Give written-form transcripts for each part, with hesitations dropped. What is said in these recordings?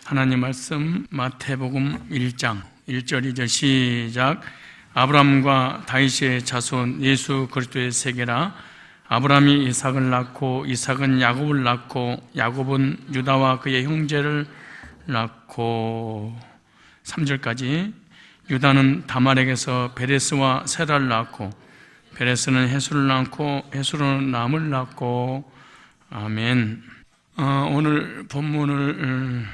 하나님 말씀 마태복음 1장 1절 2절 시작. 아브라함과 다윗의 자손 예수 그리스도의 세계라. 아브라함이 이삭을 낳고 이삭은 야곱을 낳고 야곱은 유다와 그의 형제를 낳고 3절까지. 유다는 다말에게서 베레스와 세라를 낳고 베레스는 헤술을 낳고 헤술은 람을 낳고. 아멘. 오늘 본문을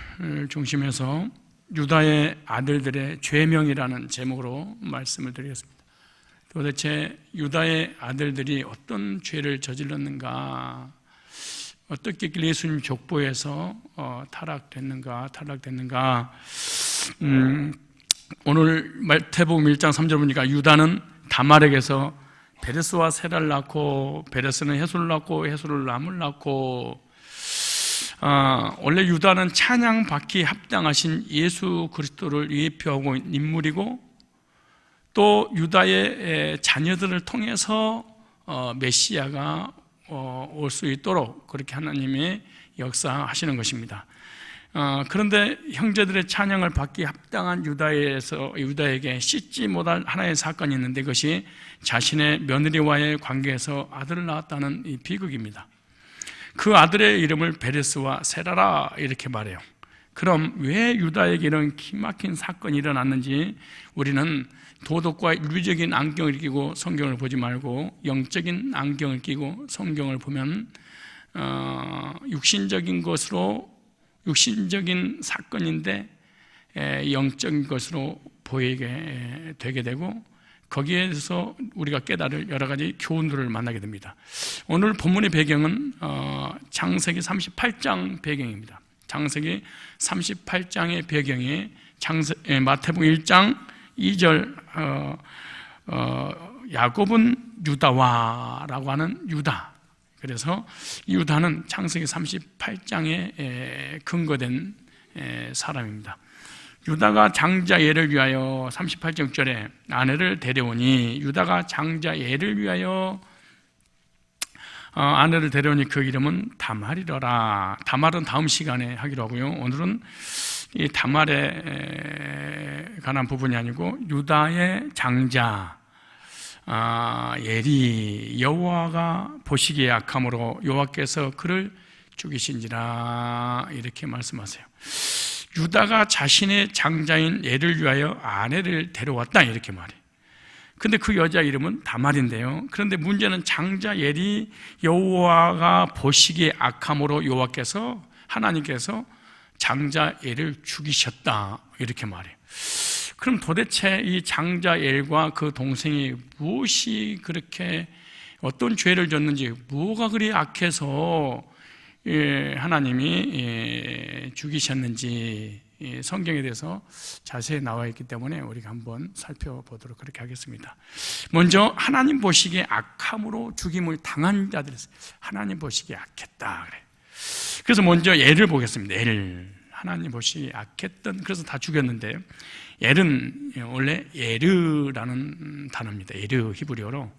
중심해서 유다의 아들들의 죄명이라는 제목으로 말씀을 드리겠습니다. 도대체 유다의 아들들이 어떤 죄를 저질렀는가, 어떻게 예수님 족보에서 타락됐는가. 오늘 마태복음 1장 3절 보니까 유다는 다말에게서 베레스와 세라를 낳고 베레스는 헤술을 낳고 헤술을 람을 낳고. 원래 유다는 찬양받기 합당하신 예수 그리스도를 예표하고 있는 인물이고, 또 유다의 자녀들을 통해서 메시아가 올 수 있도록 그렇게 하나님이 역사하시는 것입니다. 그런데 형제들의 찬양을 받기 합당한 유다에게 씻지 못할 하나의 사건이 있는데, 그것이 자신의 며느리와의 관계에서 아들을 낳았다는 이 비극입니다. 그 아들의 이름을 베레스와 세라라 이렇게 말해요. 그럼 왜 유다에게 이런 기막힌 사건이 일어났는지 우리는 도덕과 윤리적인 안경을 끼고 성경을 보지 말고 영적인 안경을 끼고 성경을 보면 육신적인 사건인데 영적인 것으로 보이게 되게 되고, 거기에서 우리가 깨달을 여러 가지 교훈들을 만나게 됩니다. 오늘 본문의 배경은 창세기 38장 배경입니다. 창세기 38장의 배경이 마태복음 1장 2절 야곱은 유다와라고 하는 유다. 그래서 유다는 창세기 38장에 근거된 사람입니다. 유다가 장자 예를 위하여 38장 6절에 아내를 데려오니, 유다가 장자 예를 위하여 아내를 데려오니 그 이름은 다말이더라. 다말은 다음 시간에 하기로 하고요. 오늘은 이 다말에 관한 부분이 아니고 유다의 장자 예리, 여호와가 보시기에 악함으로 여호와께서 그를 죽이신지라 이렇게 말씀하세요. 유다가 자신의 장자인 예를 위하여 아내를 데려왔다 이렇게 말해요. 근데 그 여자 이름은 다말인데요. 그런데 문제는 장자 예리 여호와가 보시기에 악함으로 여호와께서 하나님께서 장자 예를 죽이셨다 이렇게 말해요. 그럼 도대체 이 장자 예과 그 동생이 무엇이 그렇게 어떤 죄를 졌는지, 뭐가 그리 악해서 하나님이 죽이셨는지 성경에 대해서 자세히 나와 있기 때문에 우리가 한번 살펴보도록 그렇게 하겠습니다. 먼저 하나님 보시기에 악함으로 죽임을 당한 자들, 하나님 보시기에 악했다 그래. 그래서 먼저 예를 보겠습니다. 예를 하나님 보시기에 악했던, 그래서 다 죽였는데, 예는 원래 예르라는 단어입니다. 예르 히브리어로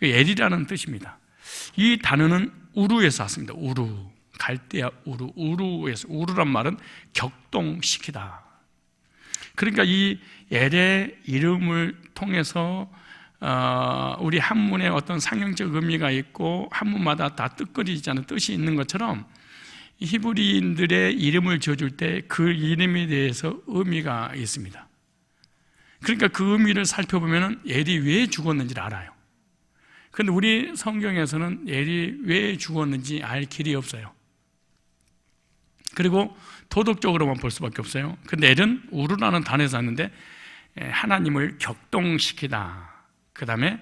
예리라는 뜻입니다. 이 단어는 우루에서 왔습니다. 우루, 갈대아 우루에서. 우루란 말은 격동시키다. 그러니까 이 엘의 이름을 통해서 우리 한문에 어떤 상형적 의미가 있고 한문마다 다 뜻거리지 않은 뜻이 있는 것처럼 히브리인들의 이름을 지어줄 때 그 이름에 대해서 의미가 있습니다. 그러니까 그 의미를 살펴보면 엘이 왜 죽었는지를 알아요. 그런데 우리 성경에서는 엘이 왜 죽었는지 알 길이 없어요. 그리고 도덕적으로만 볼 수밖에 없어요. 근데 엘은 우르라는 단어에서 왔는데 하나님을 격동시키다, 그 다음에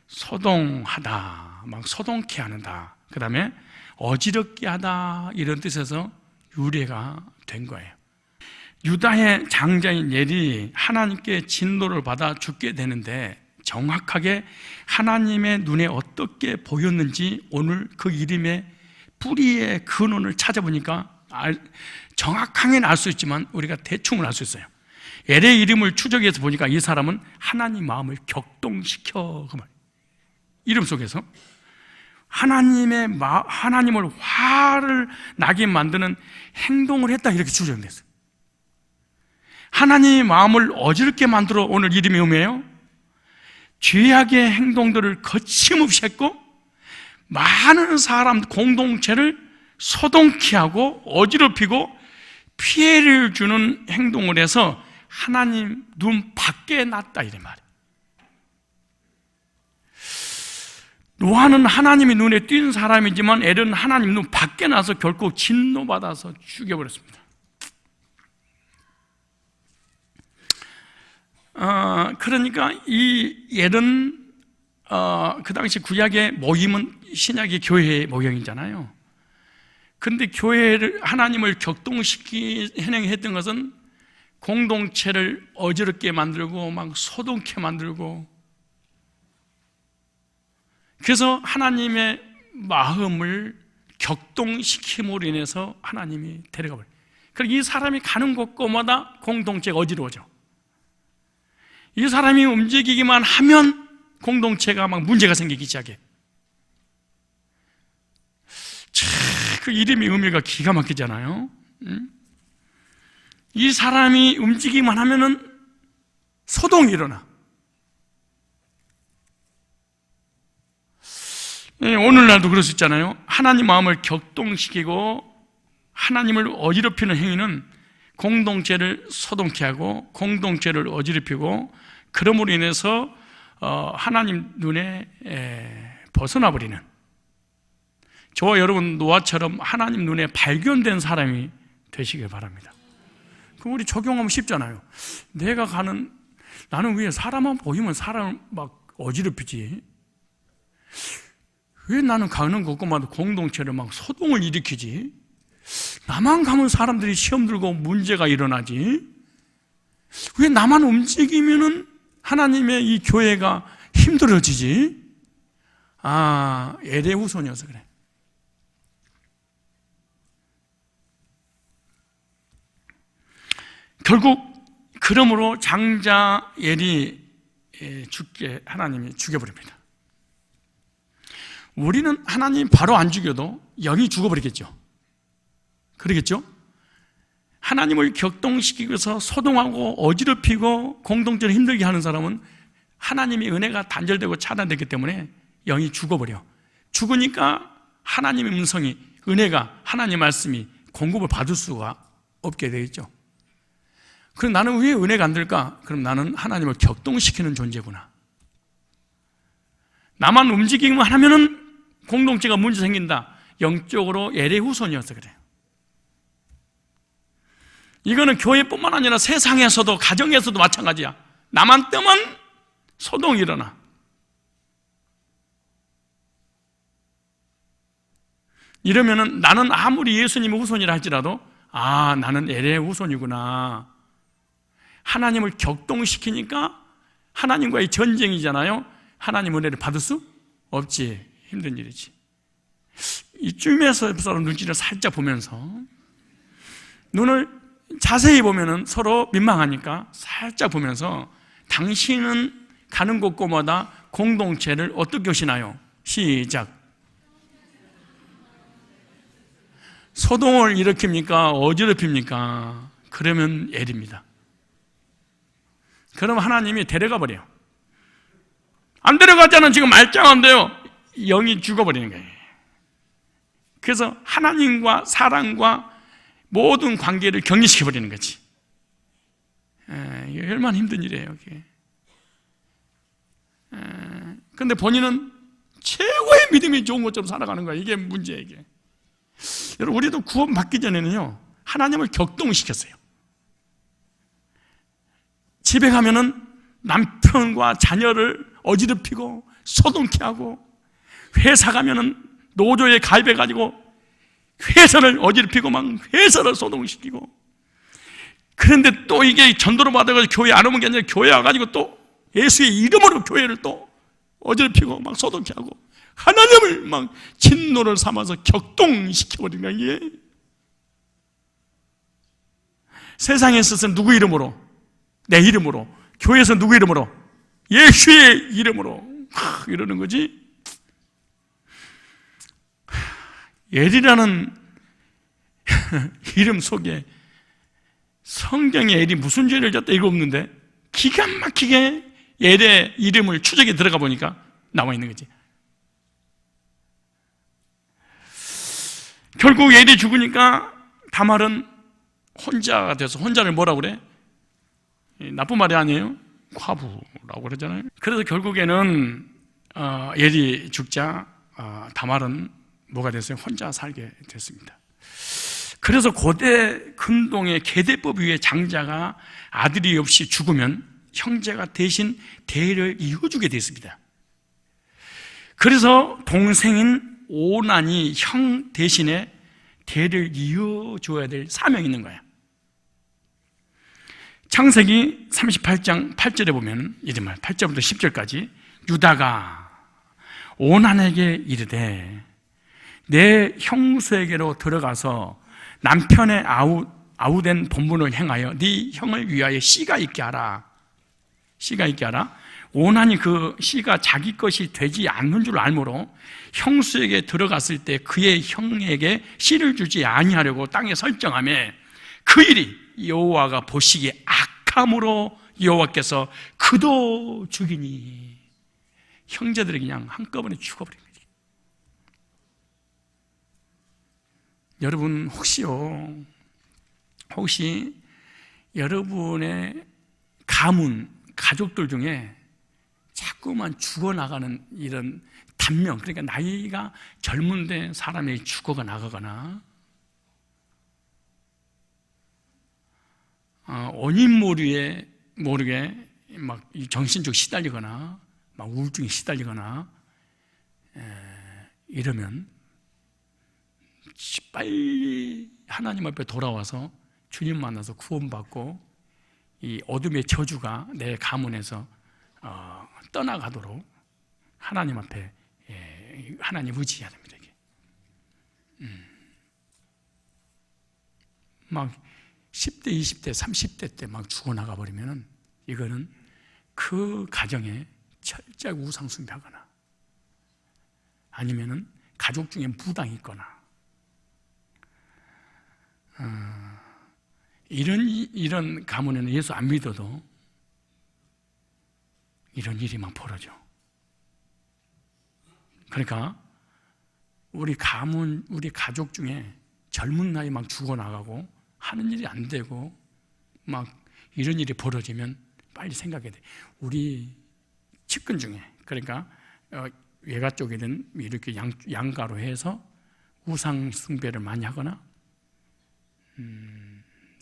소동하다, 막 소동케 하는다, 그 다음에 어지럽게 하다, 이런 뜻에서 유래가 된 거예요. 유다의 장자인 엘이 하나님께 진노를 받아 죽게 되는데, 정확하게 하나님의 눈에 어떻게 보였는지 오늘 그 이름의 뿌리의 근원을 찾아보니까 정확하게는 알 수 있지만 우리가 대충은 알 수 있어요. 엘의 이름을 추적해서 보니까 이 사람은 하나님 마음을 격동시켜, 그 말. 이름 속에서 하나님을 화를 나게 만드는 행동을 했다, 이렇게 추정됐어요. 하나님의 마음을 어지럽게 만들어 오늘 이름이 의미해요. 죄악의 행동들을 거침없이 했고 많은 사람 공동체를 소동케 하고 어지럽히고 피해를 주는 행동을 해서 하나님 눈 밖에 놨다 이래 말이에요. 노아는 하나님의 눈에 띈 사람이지만 엘은 하나님 눈 밖에 나서 결국 진노받아서 죽여버렸습니다. 그러니까 이 엘은 그 당시 구약의 모임은 신약의 교회의 모형이잖아요. 그런데 교회를 하나님을 행했던 것은 공동체를 어지럽게 만들고 막 소동케 만들고, 그래서 하나님의 마음을 격동시킴으로 인해서 하나님이 데려가 버려요. 그리고 이 사람이 가는 곳곳마다 공동체가 어지러워져. 이 사람이 움직이기만 하면 공동체가 막 문제가 생기기 시작해. 그 이름의 의미가 기가 막히잖아요. 이 사람이 움직이기만 하면은 소동이 일어나. 오늘날도 그럴 수 있잖아요. 하나님 마음을 격동시키고 하나님을 어지럽히는 행위는 공동체를 소동케 하고 공동체를 어지럽히고, 그러므로 인해서 하나님 눈에 벗어나 버리는, 저와 여러분 노아처럼 하나님 눈에 발견된 사람이 되시길 바랍니다. 그럼 우리 적용하면 쉽잖아요. 나는 왜 사람만 보이면 사람을 막 어지럽히지? 왜 나는 가는 곳곳마다 공동체를 막 소동을 일으키지? 나만 가면 사람들이 시험 들고 문제가 일어나지? 왜 나만 움직이면은 하나님의 이 교회가 힘들어지지? 엘의 후손이어서 그래. 결국 그러므로 장자 엘이 죽게 하나님이 죽여버립니다. 우리는 하나님 바로 안 죽여도 영이 죽어버리겠죠. 그러겠죠? 하나님을 격동시키고서 소동하고 어지럽히고 공동체를 힘들게 하는 사람은 하나님의 은혜가 단절되고 차단되기 때문에 영이 죽어버려. 죽으니까 하나님의 음성이, 은혜가, 하나님의 말씀이 공급을 받을 수가 없게 되겠죠. 그럼 나는 왜 은혜가 안 될까? 그럼 나는 하나님을 격동시키는 존재구나. 나만 움직이기만 하면은 공동체가 문제 생긴다. 영적으로 엘의 후손이어서 그래요. 이거는 교회뿐만 아니라 세상에서도, 가정에서도 마찬가지야. 나만 뜨면 소동이 일어나. 이러면은 나는 아무리 예수님의 후손이라 할지라도 나는 엘의 후손이구나. 하나님을 격동시키니까 하나님과의 전쟁이잖아요. 하나님 은혜를 받을 수 없지. 힘든 일이지. 이쯤에서 서로 눈치를 살짝 보면서, 눈을 자세히 보면은 서로 민망하니까 살짝 보면서, 당신은 가는 곳곳마다 공동체를 어떻게 하시나요? 시작. 소동을 일으킵니까? 어지럽힙니까? 그러면 엘입니다. 그럼 하나님이 데려가 버려요. 안 데려가자는 지금 말짱한데요, 영이 죽어버리는 거예요. 그래서 하나님과 사랑과 모든 관계를 격리시켜버리는 거지. 이게 얼마나 힘든 일이에요, 이게. 그런데 본인은 최고의 믿음이 좋은 것처럼 살아가는 거야. 이게 문제예요, 이게. 여러분, 우리도 구원 받기 전에는요, 하나님을 격동시켰어요. 집에 가면은 남편과 자녀를 어지럽히고 소동케 하고, 회사 가면은 노조에 가입해가지고 회사를 어지럽히고 막 회사를 소동시키고, 그런데 또 이게 전도를 받아가지고 교회 안 오는 게 아니라 교회 와가지고 또 예수의 이름으로 교회를 또 어지럽히고 막 소동케 하고 하나님을 막 진노를 삼아서 격동시켜버리는 거야, 이게. 세상에 있어서 누구 이름으로? 내 이름으로. 교회에서 누구 이름으로? 예수의 이름으로. 이러는 거지. 엘이라는 이름 속에 성경에 엘이 무슨 죄를 졌다 이거 없는데 기가 막히게 엘의 이름을 추적에 들어가 보니까 나와 있는 거지. 결국 엘이 죽으니까 다말은 혼자가 돼서, 혼자를 뭐라고 그래? 나쁜 말이 아니에요. 과부라고 그러잖아요. 그래서 결국에는 엘이 죽자 다말은 뭐가 됐어요? 혼자 살게 됐습니다. 그래서 고대 근동의 계대법 위에 장자가 아들이 없이 죽으면 형제가 대신 대를 이어주게 됐습니다. 그래서 동생인 오난이 형 대신에 대를 이어줘야 될 사명이 있는 거야. 창세기 38장 8절에 보면 이런 말, 8절부터 10절까지 유다가 오난에게 이르되 내 형수에게로 들어가서 남편의 아우된 본분을 행하여 네 형을 위하여 씨가 있게 하라. 씨가 있게 하라. 오난이 그 씨가 자기 것이 되지 않는 줄 알므로 형수에게 들어갔을 때 그의 형에게 씨를 주지 아니하려고 땅에 설정하며 그 일이 여호와가 보시기에 악함으로 여호와께서 그도 죽이니 형제들이 그냥 한꺼번에 죽어버린 거지. 여러분 혹시 여러분의 가문, 가족들 중에 자꾸만 죽어나가는 이런 단명, 그러니까 나이가 젊은데 사람이 죽어가 나가거나 원인 모르게 막 정신적 시달리거나 막 우울증에 시달리거나 이러면 빨리 하나님 앞에 돌아와서 주님 만나서 구원받고 이 어둠의 저주가 내 가문에서 떠나가도록 하나님 앞에 하나님 의지해야 됩니다. 이게. 막 10대, 20대, 30대 때 막 죽어나가 버리면은 이거는 그 가정에 철저히 우상숭배하거나 아니면은 가족 중에 무당이 있거나 이런 가문에는 예수 안 믿어도 이런 일이 막 벌어져. 그러니까 우리 가문, 우리 가족 중에 젊은 나이 막 죽어나가고 하는 일이 안 되고 막 이런 일이 벌어지면 빨리 생각해야 돼. 우리 측근 중에, 그러니까 외가 쪽이든 이렇게 양가로 해서 우상 숭배를 많이 하거나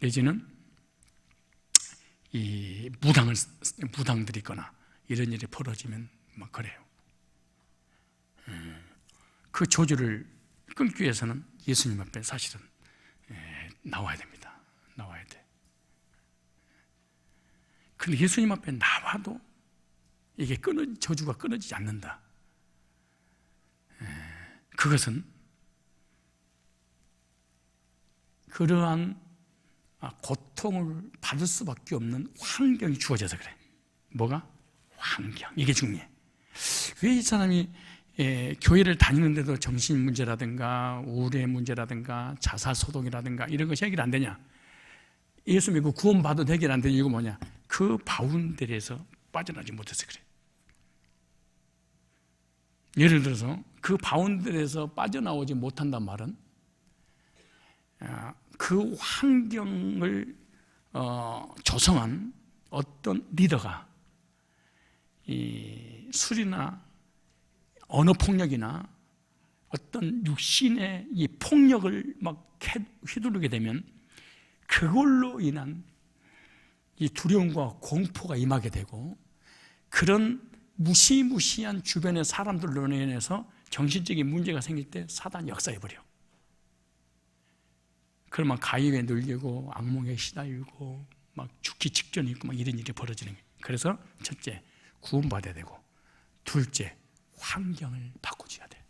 내지는 이 무당들이 있거나 이런 일이 벌어지면 막 그래요. 그 저주를 끊기 위해서는 예수님 앞에 사실은 나와야 됩니다. 나와야 돼. 근데 예수님 앞에 나와도 이게 저주가 끊어지지 않는다. 그것은 그러한 고통을 받을 수밖에 없는 환경이 주어져서 그래. 뭐가? 환경. 이게 중요해. 왜 이 사람이 교회를 다니는데도 정신 문제라든가 우울의 문제라든가 자살소동이라든가 이런 것이 해결 안 되냐? 예수 믿고 구원받아도 해결 안 되는 이유가 뭐냐? 그 바운더리에서 빠져나지 못해서 그래. 예를 들어서 그 바운더리에서 빠져나오지 못한단 말은 그 환경을 조성한 어떤 리더가 이 술이나 언어 폭력이나 어떤 육신의 이 폭력을 막 휘두르게 되면 그걸로 인한 이 두려움과 공포가 임하게 되고 그런 무시무시한 주변의 사람들로 인해서 정신적인 문제가 생길 때 사단이 역사해버려. 그러면 가위에 눌리고 악몽에 시달리고 막 죽기 직전에 있고 막 이런 일이 벌어지는 거예요. 그래서 첫째, 구원받아야 되고 둘째, 환경을 바꿔줘야 돼.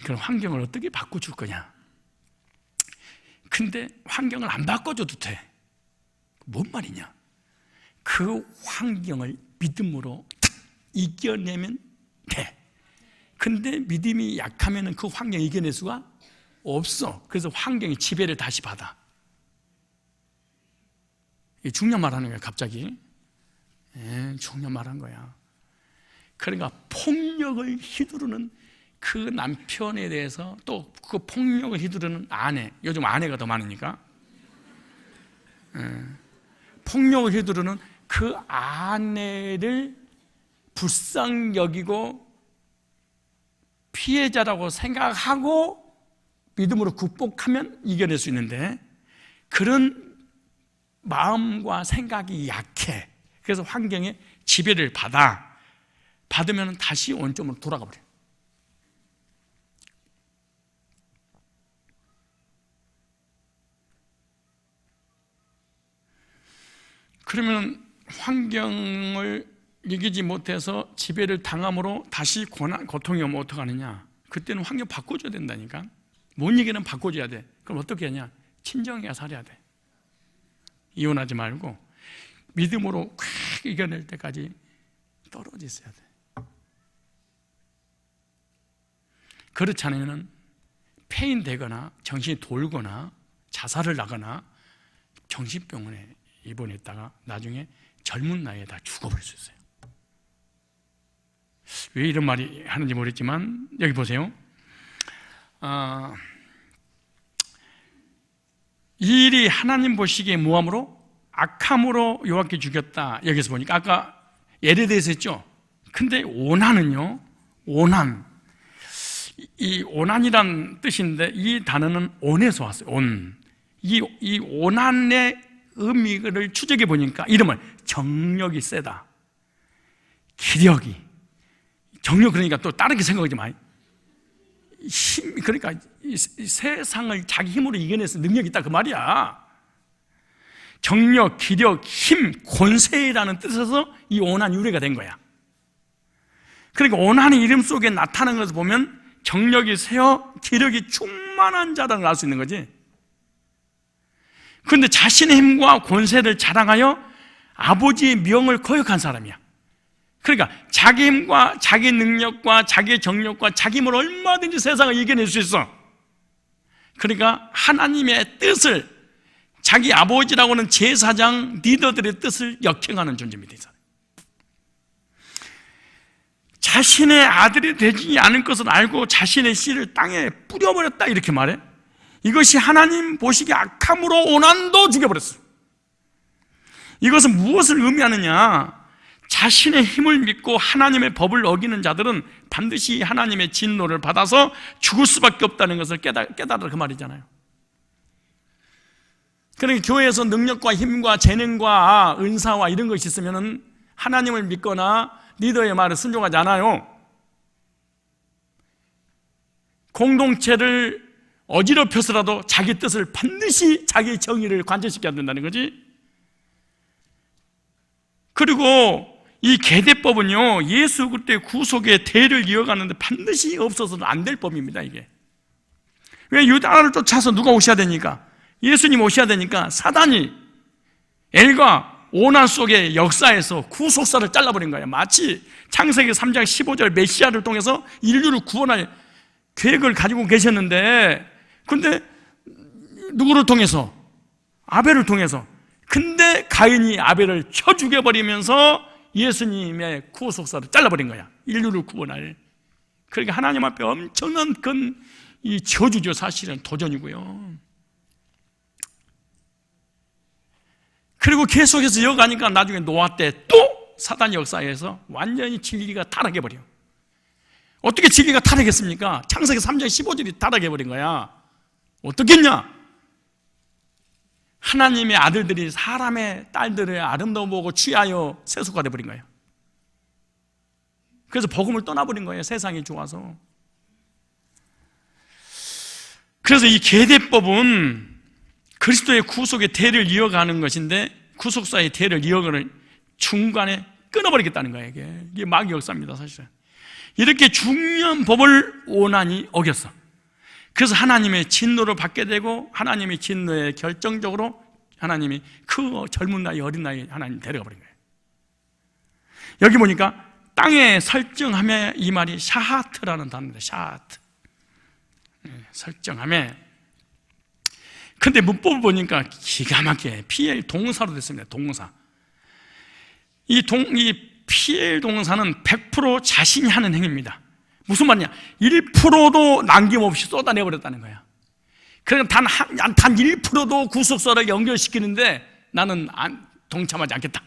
그럼 환경을 어떻게 바꿔줄 거냐? 근데 환경을 안 바꿔줘도 돼. 뭔 말이냐? 그 환경을 믿음으로 이겨내면 돼. 근데 믿음이 약하면 그 환경 이겨낼 수가 없어. 그래서 환경이 지배를 다시 받아. 이게 중요한 말 하는 거야, 갑자기. 중요한 말 한 거야. 그러니까 폭력을 휘두르는 그 남편에 대해서, 또 그 폭력을 휘두르는 아내, 요즘 아내가 더 많으니까, 폭력을 휘두르는 그 아내를 불쌍히 여기고 피해자라고 생각하고 믿음으로 극복하면 이겨낼 수 있는데, 그런 마음과 생각이 약해. 그래서 환경에 지배를 받으면 다시 원점으로 돌아가 버려요. 그러면 환경을 이기지 못해서 지배를 당함으로 다시 고통이 오면 어떡하느냐? 그때는 환경 바꿔줘야 된다니까. 못 이기는 바꿔줘야 돼. 그럼 어떻게 하냐? 친정해야 살아야 돼. 이혼하지 말고 믿음으로 꽉 이겨낼 때까지 떨어져 있어야 돼. 그렇지 않으면 폐인되거나 정신이 돌거나 자살을 하거나 정신병원에 입원했다가 나중에 젊은 나이에 다 죽어버릴 수 있어요. 왜 이런 말이 하는지 모르겠지만 여기 보세요. 이 일이 하나님 보시기에 무함으로 악함으로 요한께 죽였다. 여기서 보니까 아까 예를 들어서 했죠. 근데 오난은요, 오난, 이 오난이란 뜻인데 이 단어는 온에서 왔어요. 온. 이 오난의 의미를 추적해 보니까 이름을 정력이 세다, 기력이, 정력, 그러니까 또 다르게 생각하지 마. 힘, 그러니까 이 세상을 자기 힘으로 이겨내서 능력이 있다 그 말이야. 정력, 기력, 힘, 권세라는 뜻에서 이 오난 유래가 된 거야. 그러니까 오난의 이름 속에 나타나는 것을 보면 정력이 세어 기력이 충만한 자라는 걸 알 수 있는 거지. 그런데 자신의 힘과 권세를 자랑하여 아버지의 명을 거역한 사람이야. 그러니까 자기 힘과 자기 능력과 자기의 정력과 자기 힘으로 얼마든지 세상을 이겨낼 수 있어. 그러니까 하나님의 뜻을, 자기 아버지라고는 제사장 리더들의 뜻을 역행하는 존재입니다. 자신의 아들이 되지 않을 것을 알고 자신의 씨를 땅에 뿌려버렸다 이렇게 말해. 이것이 하나님 보시기에 악함으로 오난도 죽여버렸어. 이것은 무엇을 의미하느냐? 자신의 힘을 믿고 하나님의 법을 어기는 자들은 반드시 하나님의 진노를 받아서 죽을 수밖에 없다는 것을 깨달아 그 말이잖아요. 그러니까 교회에서 능력과 힘과 재능과 은사와 이런 것이 있으면 하나님을 믿거나 리더의 말을 순종하지 않아요. 공동체를 어지럽혀서라도 자기 뜻을 반드시 자기 정의를 관철시켜야 된다는 거지. 그리고 이 계대법은요, 예수 그리스도의 구속의 대를 이어가는데 반드시 없어서는 안 될 법입니다. 이게 왜? 유다를 쫓아서 누가 오셔야 되니까, 예수님 오셔야 되니까 사단이 엘과 오난 속의 역사에서 구속사를 잘라버린 거예요. 마치 창세기 3장 15절 메시아를 통해서 인류를 구원할 계획을 가지고 계셨는데, 근데 누구를 통해서? 아벨을 통해서. 근데 가인이 아벨을 쳐 죽여버리면서 예수님의 구속사를 잘라버린 거야. 인류를 구원할. 그러니까 하나님 앞에 엄청난 이 저주죠. 사실은 도전이고요. 그리고 계속해서 이어가니까 나중에 노아 때 또 사단 역사에서 완전히 진리가 타락해버려. 어떻게 진리가 타락했습니까? 창세기 3장 15절이 타락해버린 거야. 어떻겠냐? 하나님의 아들들이 사람의 딸들의 아름다움 보고 취하여 세속화 돼버린 거예요. 그래서 복음을 떠나버린 거예요. 세상이 좋아서. 그래서 이 계대법은 그리스도의 구속의 대를 이어가는 것인데, 구속사의 대를 이어가는 중간에 끊어버리겠다는 거예요. 이게 마귀 역사입니다. 사실은 이렇게 중요한 법을 오난이 어겼어. 그래서 하나님의 진노를 받게 되고, 하나님의 진노에 결정적으로 하나님이 그 젊은 나이, 어린 나이 하나님 데려가 버린 거예요. 여기 보니까 땅에 설정함에, 이 말이 샤하트라는 단어입니다. 샤하트. 설정함에. 근데 문법을 보니까 기가 막히게 PL 동사로 됐습니다. 동사. 이 PL 동사는 100% 자신이 하는 행위입니다. 무슨 말이냐? 1%도 남김없이 쏟아내버렸다는 거야. 그러니까 단 1%도 구속사를 연결시키는데 나는 동참하지 않겠다.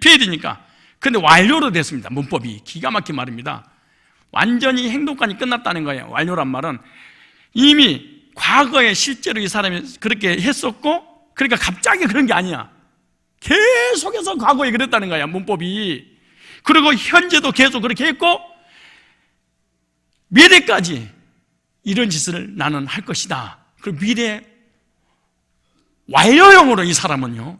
PL이니까. 근데 완료로 됐습니다. 문법이. 기가 막힌 말입니다. 완전히 행동까지 끝났다는 거예요. 완료란 말은 이미 과거에 실제로 이 사람이 그렇게 했었고, 그러니까 갑자기 그런 게 아니야. 계속해서 과거에 그랬다는 거야, 문법이. 그리고 현재도 계속 그렇게 했고, 미래까지 이런 짓을 나는 할 것이다. 그리고 미래 완료형으로 이 사람은요,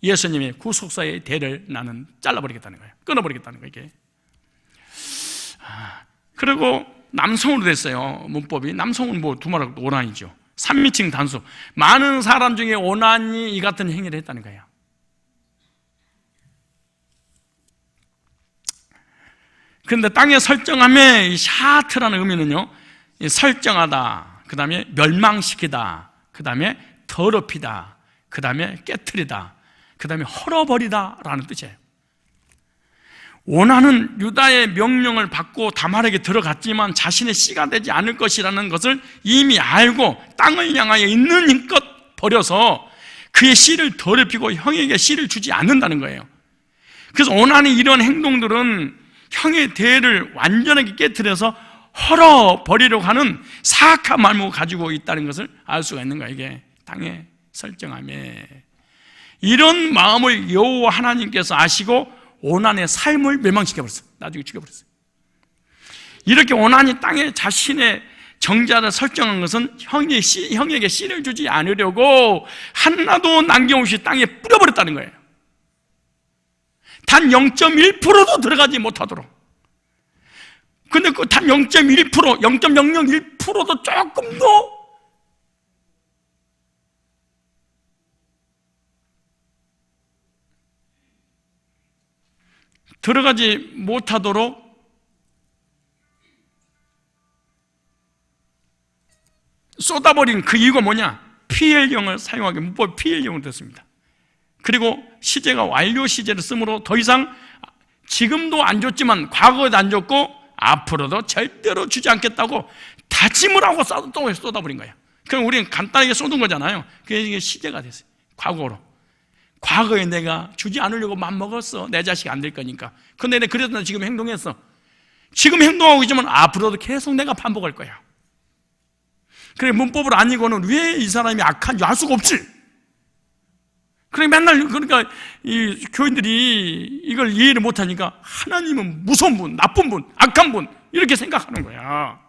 예수님의 구속사의 대를 나는 잘라버리겠다는 거예요. 끊어버리겠다는 거예요, 이게. 그리고 남성으로 됐어요. 문법이. 남성은 뭐 두말하고 오난이죠. 3인칭 단수. 많은 사람 중에 오난이 이 같은 행위를 했다는 거예요. 그런데 땅에 설정함에 이 샤트라는 의미는요, 설정하다, 그 다음에 멸망시키다, 그 다음에 더럽히다, 그 다음에 깨트리다, 그 다음에 헐어버리다 라는 뜻이에요. 오난은 유다의 명령을 받고 다말에게 들어갔지만 자신의 씨가 되지 않을 것이라는 것을 이미 알고 땅을 향하여 있는 힘껏 버려서 그의 씨를 더럽히고 형에게 씨를 주지 않는다는 거예요. 그래서 오난의 이런 행동들은 형의 대를 완전하게 깨트려서 헐어버리려고 하는 사악한 마음을 가지고 있다는 것을 알 수가 있는 거예요. 이게 땅에 설정함에. 이런 마음을 여호와 하나님께서 아시고 오난의 삶을 멸망시켜버렸어요. 나중에 죽여버렸어요. 이렇게 오난이 땅에 자신의 정자를 설정한 것은 형에게 씨를 주지 않으려고 하나도 남김없이 땅에 뿌려버렸다는 거예요. 단 0.1%도 들어가지 못하도록. 근데 그 단 0.1%, 0.001%도 조금 더 들어가지 못하도록 쏟아버린 그 이유가 뭐냐? PL형을 사용하게 문법 PL형을 됐습니다. 그리고 시제가 완료 시제를 쓰므로 더 이상 지금도 안 줬지만 과거에도 안 줬고 앞으로도 절대로 주지 않겠다고 다짐을 하고 또 쏟아버린 거예요. 그럼 우리는 간단하게 쏟은 거잖아요. 그게 시제가 됐어요. 과거로. 과거에 내가 주지 않으려고 맘먹었어. 내 자식이 안 될 거니까. 근데 그래서 나 지금 행동했어. 지금 행동하고 있지만 앞으로도 계속 내가 반복할 거야. 그래, 문법을 아니고는 왜 이 사람이 악한지 알 수가 없지. 그래, 맨날, 그러니까 이 교인들이 이걸 이해를 못하니까 하나님은 무서운 분, 나쁜 분, 악한 분, 이렇게 생각하는 거야.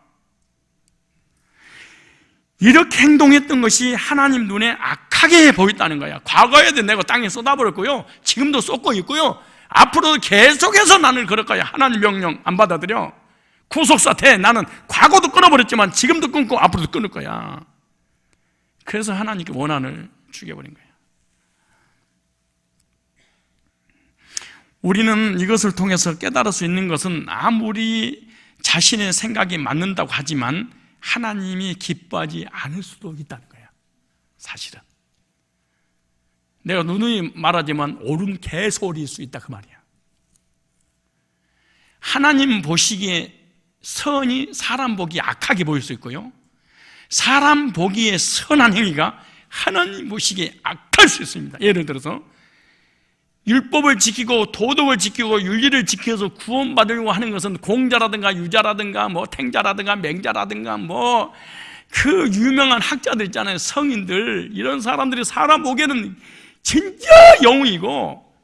이렇게 행동했던 것이 하나님 눈에 악하게 보였다는 거야. 과거에도 내가 땅에 쏟아버렸고요, 지금도 쏟고 있고요, 앞으로도 계속해서 나는 그럴 거야. 하나님 명령 안 받아들여. 구속사태, 나는 과거도 끊어버렸지만 지금도 끊고 앞으로도 끊을 거야. 그래서 하나님께 원한을 죽여버린 거야. 우리는 이것을 통해서 깨달을 수 있는 것은 아무리 자신의 생각이 맞는다고 하지만 하나님이 기뻐하지 않을 수도 있다는 거야. 사실은 내가 누누이 말하지만 옳은 개소리일 수 있다, 그 말이야. 하나님 보시기에 선이 사람 보기 악하게 보일 수 있고요, 사람 보기에 선한 행위가 하나님 보시기에 악할 수 있습니다. 예를 들어서 율법을 지키고 도덕을 지키고 윤리를 지켜서 구원받으려고 하는 것은 공자라든가 유자라든가 뭐 탱자라든가 맹자라든가 뭐 그 유명한 학자들 있잖아요. 성인들, 이런 사람들이 사람 보기에는 진짜 영웅이고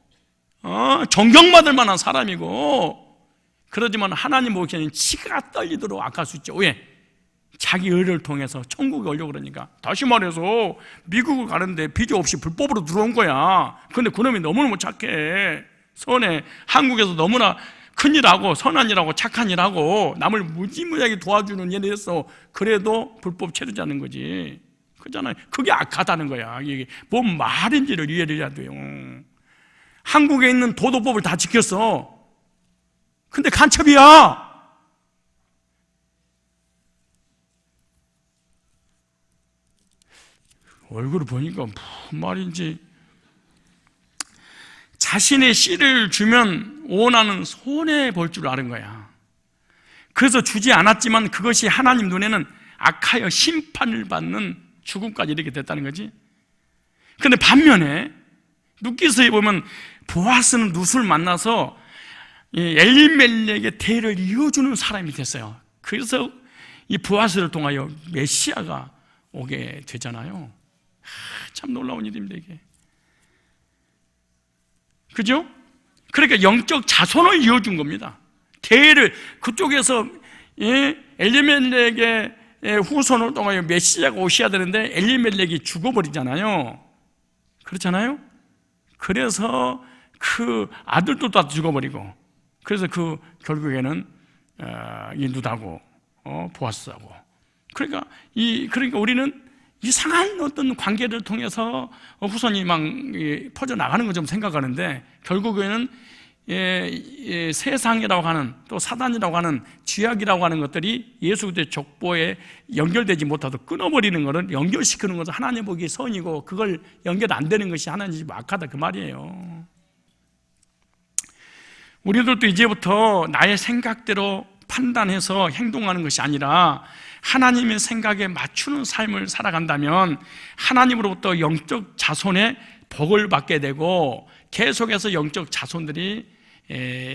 존경받을 만한 사람이고, 그러지만 하나님 보기에는 치가 떨리도록 악할 수 있죠. 왜? 자기 의를 통해서 천국에 오려고 그러니까. 다시 말해서 미국을 가는데 비자 없이 불법으로 들어온 거야. 근데 그놈이 너무너무 착해, 선해. 한국에서 너무나 큰일하고 선한 일하고 착한 일하고 남을 무지무지하게 도와주는 일을 했어. 그래도 불법 체류자는 거지. 그잖아요. 그게 악하다는 거야. 이게 뭔 말인지를 이해를 해야 돼요. 한국에 있는 도덕법을 다 지켰어. 근데 간첩이야. 얼굴을 보니까 무슨 말인지. 자신의 씨를 주면 원하는 손해 볼 줄 아는 거야. 그래서 주지 않았지만 그것이 하나님 눈에는 악하여 심판을 받는 죽음까지 이렇게 됐다는 거지. 그런데 반면에 룻기서에 보면 보아스는 룻을 만나서 엘리멜렉의 대를 이어주는 사람이 됐어요. 그래서 이 보아스를 통하여 메시아가 오게 되잖아요. 참 놀라운 일입니다, 이게. 그죠? 그러니까 영적 자손을 이어준 겁니다. 대를 그쪽에서 엘리멜렉의 후손을 통하여 메시아가 오셔야 되는데 엘리멜렉이 죽어버리잖아요. 그렇잖아요? 그래서 그 아들도 다 죽어버리고, 그래서 결국에는 이 룻하고 보아스하고, 그러니까 우리는 이상한 어떤 관계를 통해서 후손이 막 퍼져 나가는 걸 좀 생각하는데, 결국에는 세상이라고 하는, 또 사단이라고 하는, 죄악이라고 하는 것들이 예수 그리스도의 족보에 연결되지 못하도록 끊어버리는 것을 연결시키는 것은 하나님 보기에 선이고, 그걸 연결 안 되는 것이 하나님 보기에 악하다, 그 말이에요. 우리들도 이제부터 나의 생각대로 판단해서 행동하는 것이 아니라 하나님의 생각에 맞추는 삶을 살아간다면 하나님으로부터 영적 자손의 복을 받게 되고, 계속해서 영적 자손들이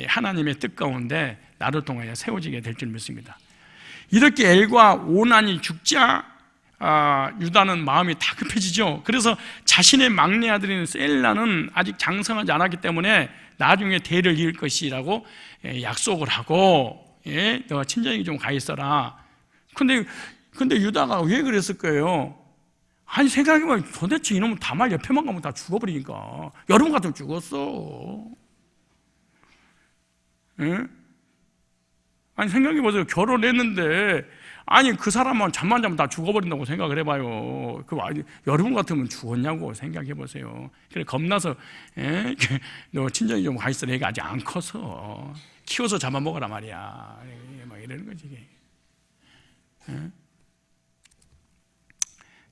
하나님의 뜻 가운데 나를 통하여 세워지게 될 줄 믿습니다. 이렇게 엘과 오난이 죽자 유다는 마음이 다급해지죠. 그래서 자신의 막내 아들인 셀라는 아직 장성하지 않았기 때문에 나중에 대를 이을 것이라고 약속을 하고, 너가 친정에 좀 가 있어라. 근데 유다가 왜 그랬을 거예요? 아니, 생각해보면 도대체 이놈은 다말 옆에만 가면 다 죽어버리니까. 여러분 같으면 죽었어. 예? 아니, 생각해보세요. 결혼했는데, 아니, 그 사람만 잠만 자면 다 죽어버린다고 생각을 해봐요. 여러분 같으면 죽었냐고 생각해보세요. 그래, 겁나서, 너 친정에 좀 가 있어. 애가 아직 안 커서. 키워서 잡아먹어라 말이야. 막 이러는 거지, 이게.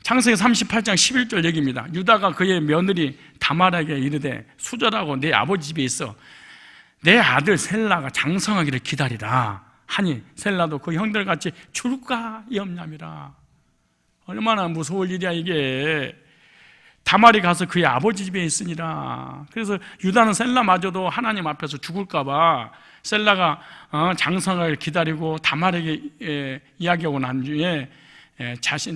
창세기 38장 11절 얘기입니다. 유다가 그의 며느리 다말에게 이르되, 수절하고 내 아버지 집에 있어 내 아들 셀라가 장성하기를 기다리라 하니, 셀라도 그 형들같이 줄까 염려함이라. 얼마나 무서울 일이야 이게. 다말이 가서 그의 아버지 집에 있으니라. 그래서 유다는 셀라마저도 하나님 앞에서 죽을까 봐 셀라가 장성하기를 기다리고 다말에게 이야기하고 난 뒤에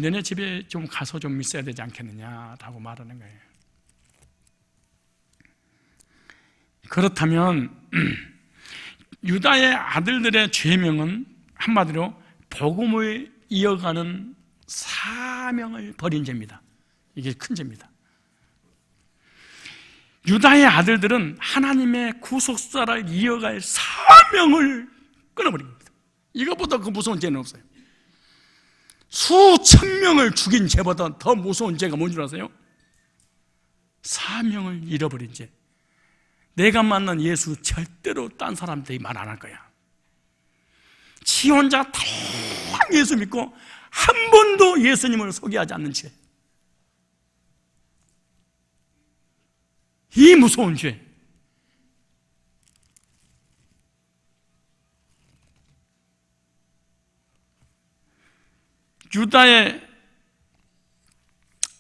너네 집에 좀 가서 좀 있어야 되지 않겠느냐라고 말하는 거예요. 그렇다면 유다의 아들들의 죄명은 한마디로 복음을 이어가는 사명을 버린 죄입니다. 이게 큰 죄입니다. 유다의 아들들은 하나님의 구속사를 이어갈 사명을 끊어버린 겁니다. 이것보다 그 무서운 죄는 없어요. 수천 명을 죽인 죄보다 더 무서운 죄가 뭔 줄 아세요? 사명을 잃어버린 죄. 내가 만난 예수 절대로 딴 사람들이 말 안 할 거야. 지 혼자 다 예수 믿고 한 번도 예수님을 소개하지 않는 죄. 이 무서운 죄. 유다의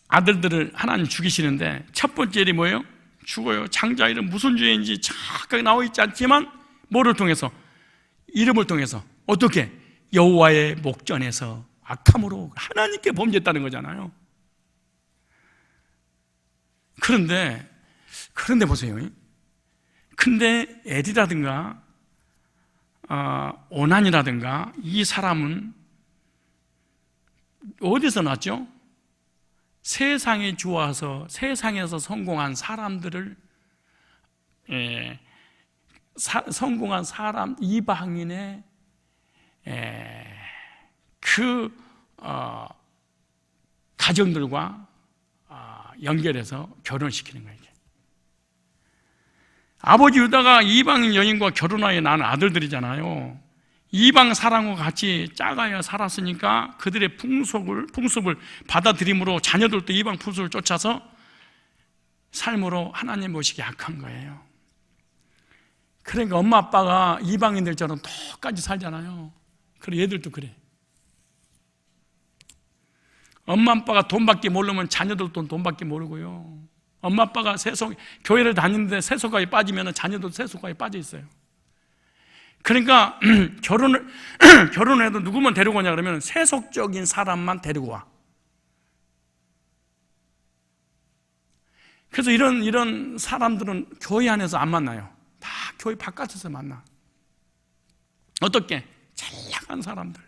아들들을 하나님 죽이시는데 첫 번째 일이 뭐예요? 죽어요. 장자 이름 무슨 죄인지 정확하게 나와 있지 않지만 뭐를 통해서? 이름을 통해서. 어떻게? 여호와의 목전에서 악함으로 하나님께 범죄했다는 거잖아요. 그런데 보세요. 근데 엘이라든가 오난이라든가 이 사람은 어디서 났죠? 세상에 좋아서 세상에서 성공한 사람들을 성공한 사람 이방인의 가정들과 연결해서 결혼시키는 거예요. 아버지 유다가 이방인 여인과 결혼하여 낳은 아들들이잖아요. 이방 사람과 같이 짝하여 살았으니까 그들의 풍습을 받아들임으로 자녀들도 이방 풍습을 쫓아서 삶으로 하나님 모시기 약한 거예요. 그러니까 엄마 아빠가 이방인들처럼 똑같이 살잖아요. 그래 얘들도 그래. 엄마 아빠가 돈밖에 모르면 자녀들도 돈밖에 모르고요. 엄마 아빠가 교회를 다니는데 세속가에 빠지면 자녀도 세속가에 빠져 있어요. 그러니까 결혼을 해도 누구만 데리고 오냐 그러면 세속적인 사람만 데리고 와. 그래서 이런 사람들은 교회 안에서 안 만나요. 다 교회 바깥에서 만나. 어떻게? 잘 나간 사람들.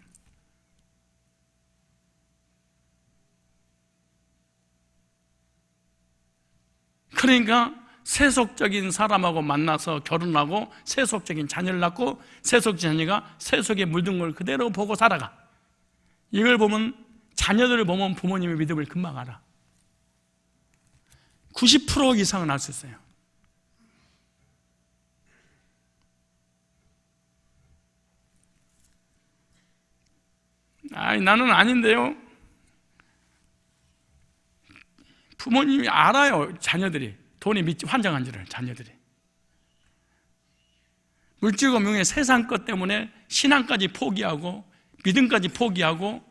그러니까 세속적인 사람하고 만나서 결혼하고 세속적인 자녀를 낳고 세속 자녀가 세속에 물든 걸 그대로 보고 살아가. 이걸 보면 자녀들을 보면 부모님의 믿음을 금방 알아. 90% 이상은 알 수 있어요. 나는 아닌데요. 부모님이 알아요. 자녀들이 돈에 환장한지를. 자녀들이 물질과 명예, 세상 것 때문에 신앙까지 포기하고 믿음까지 포기하고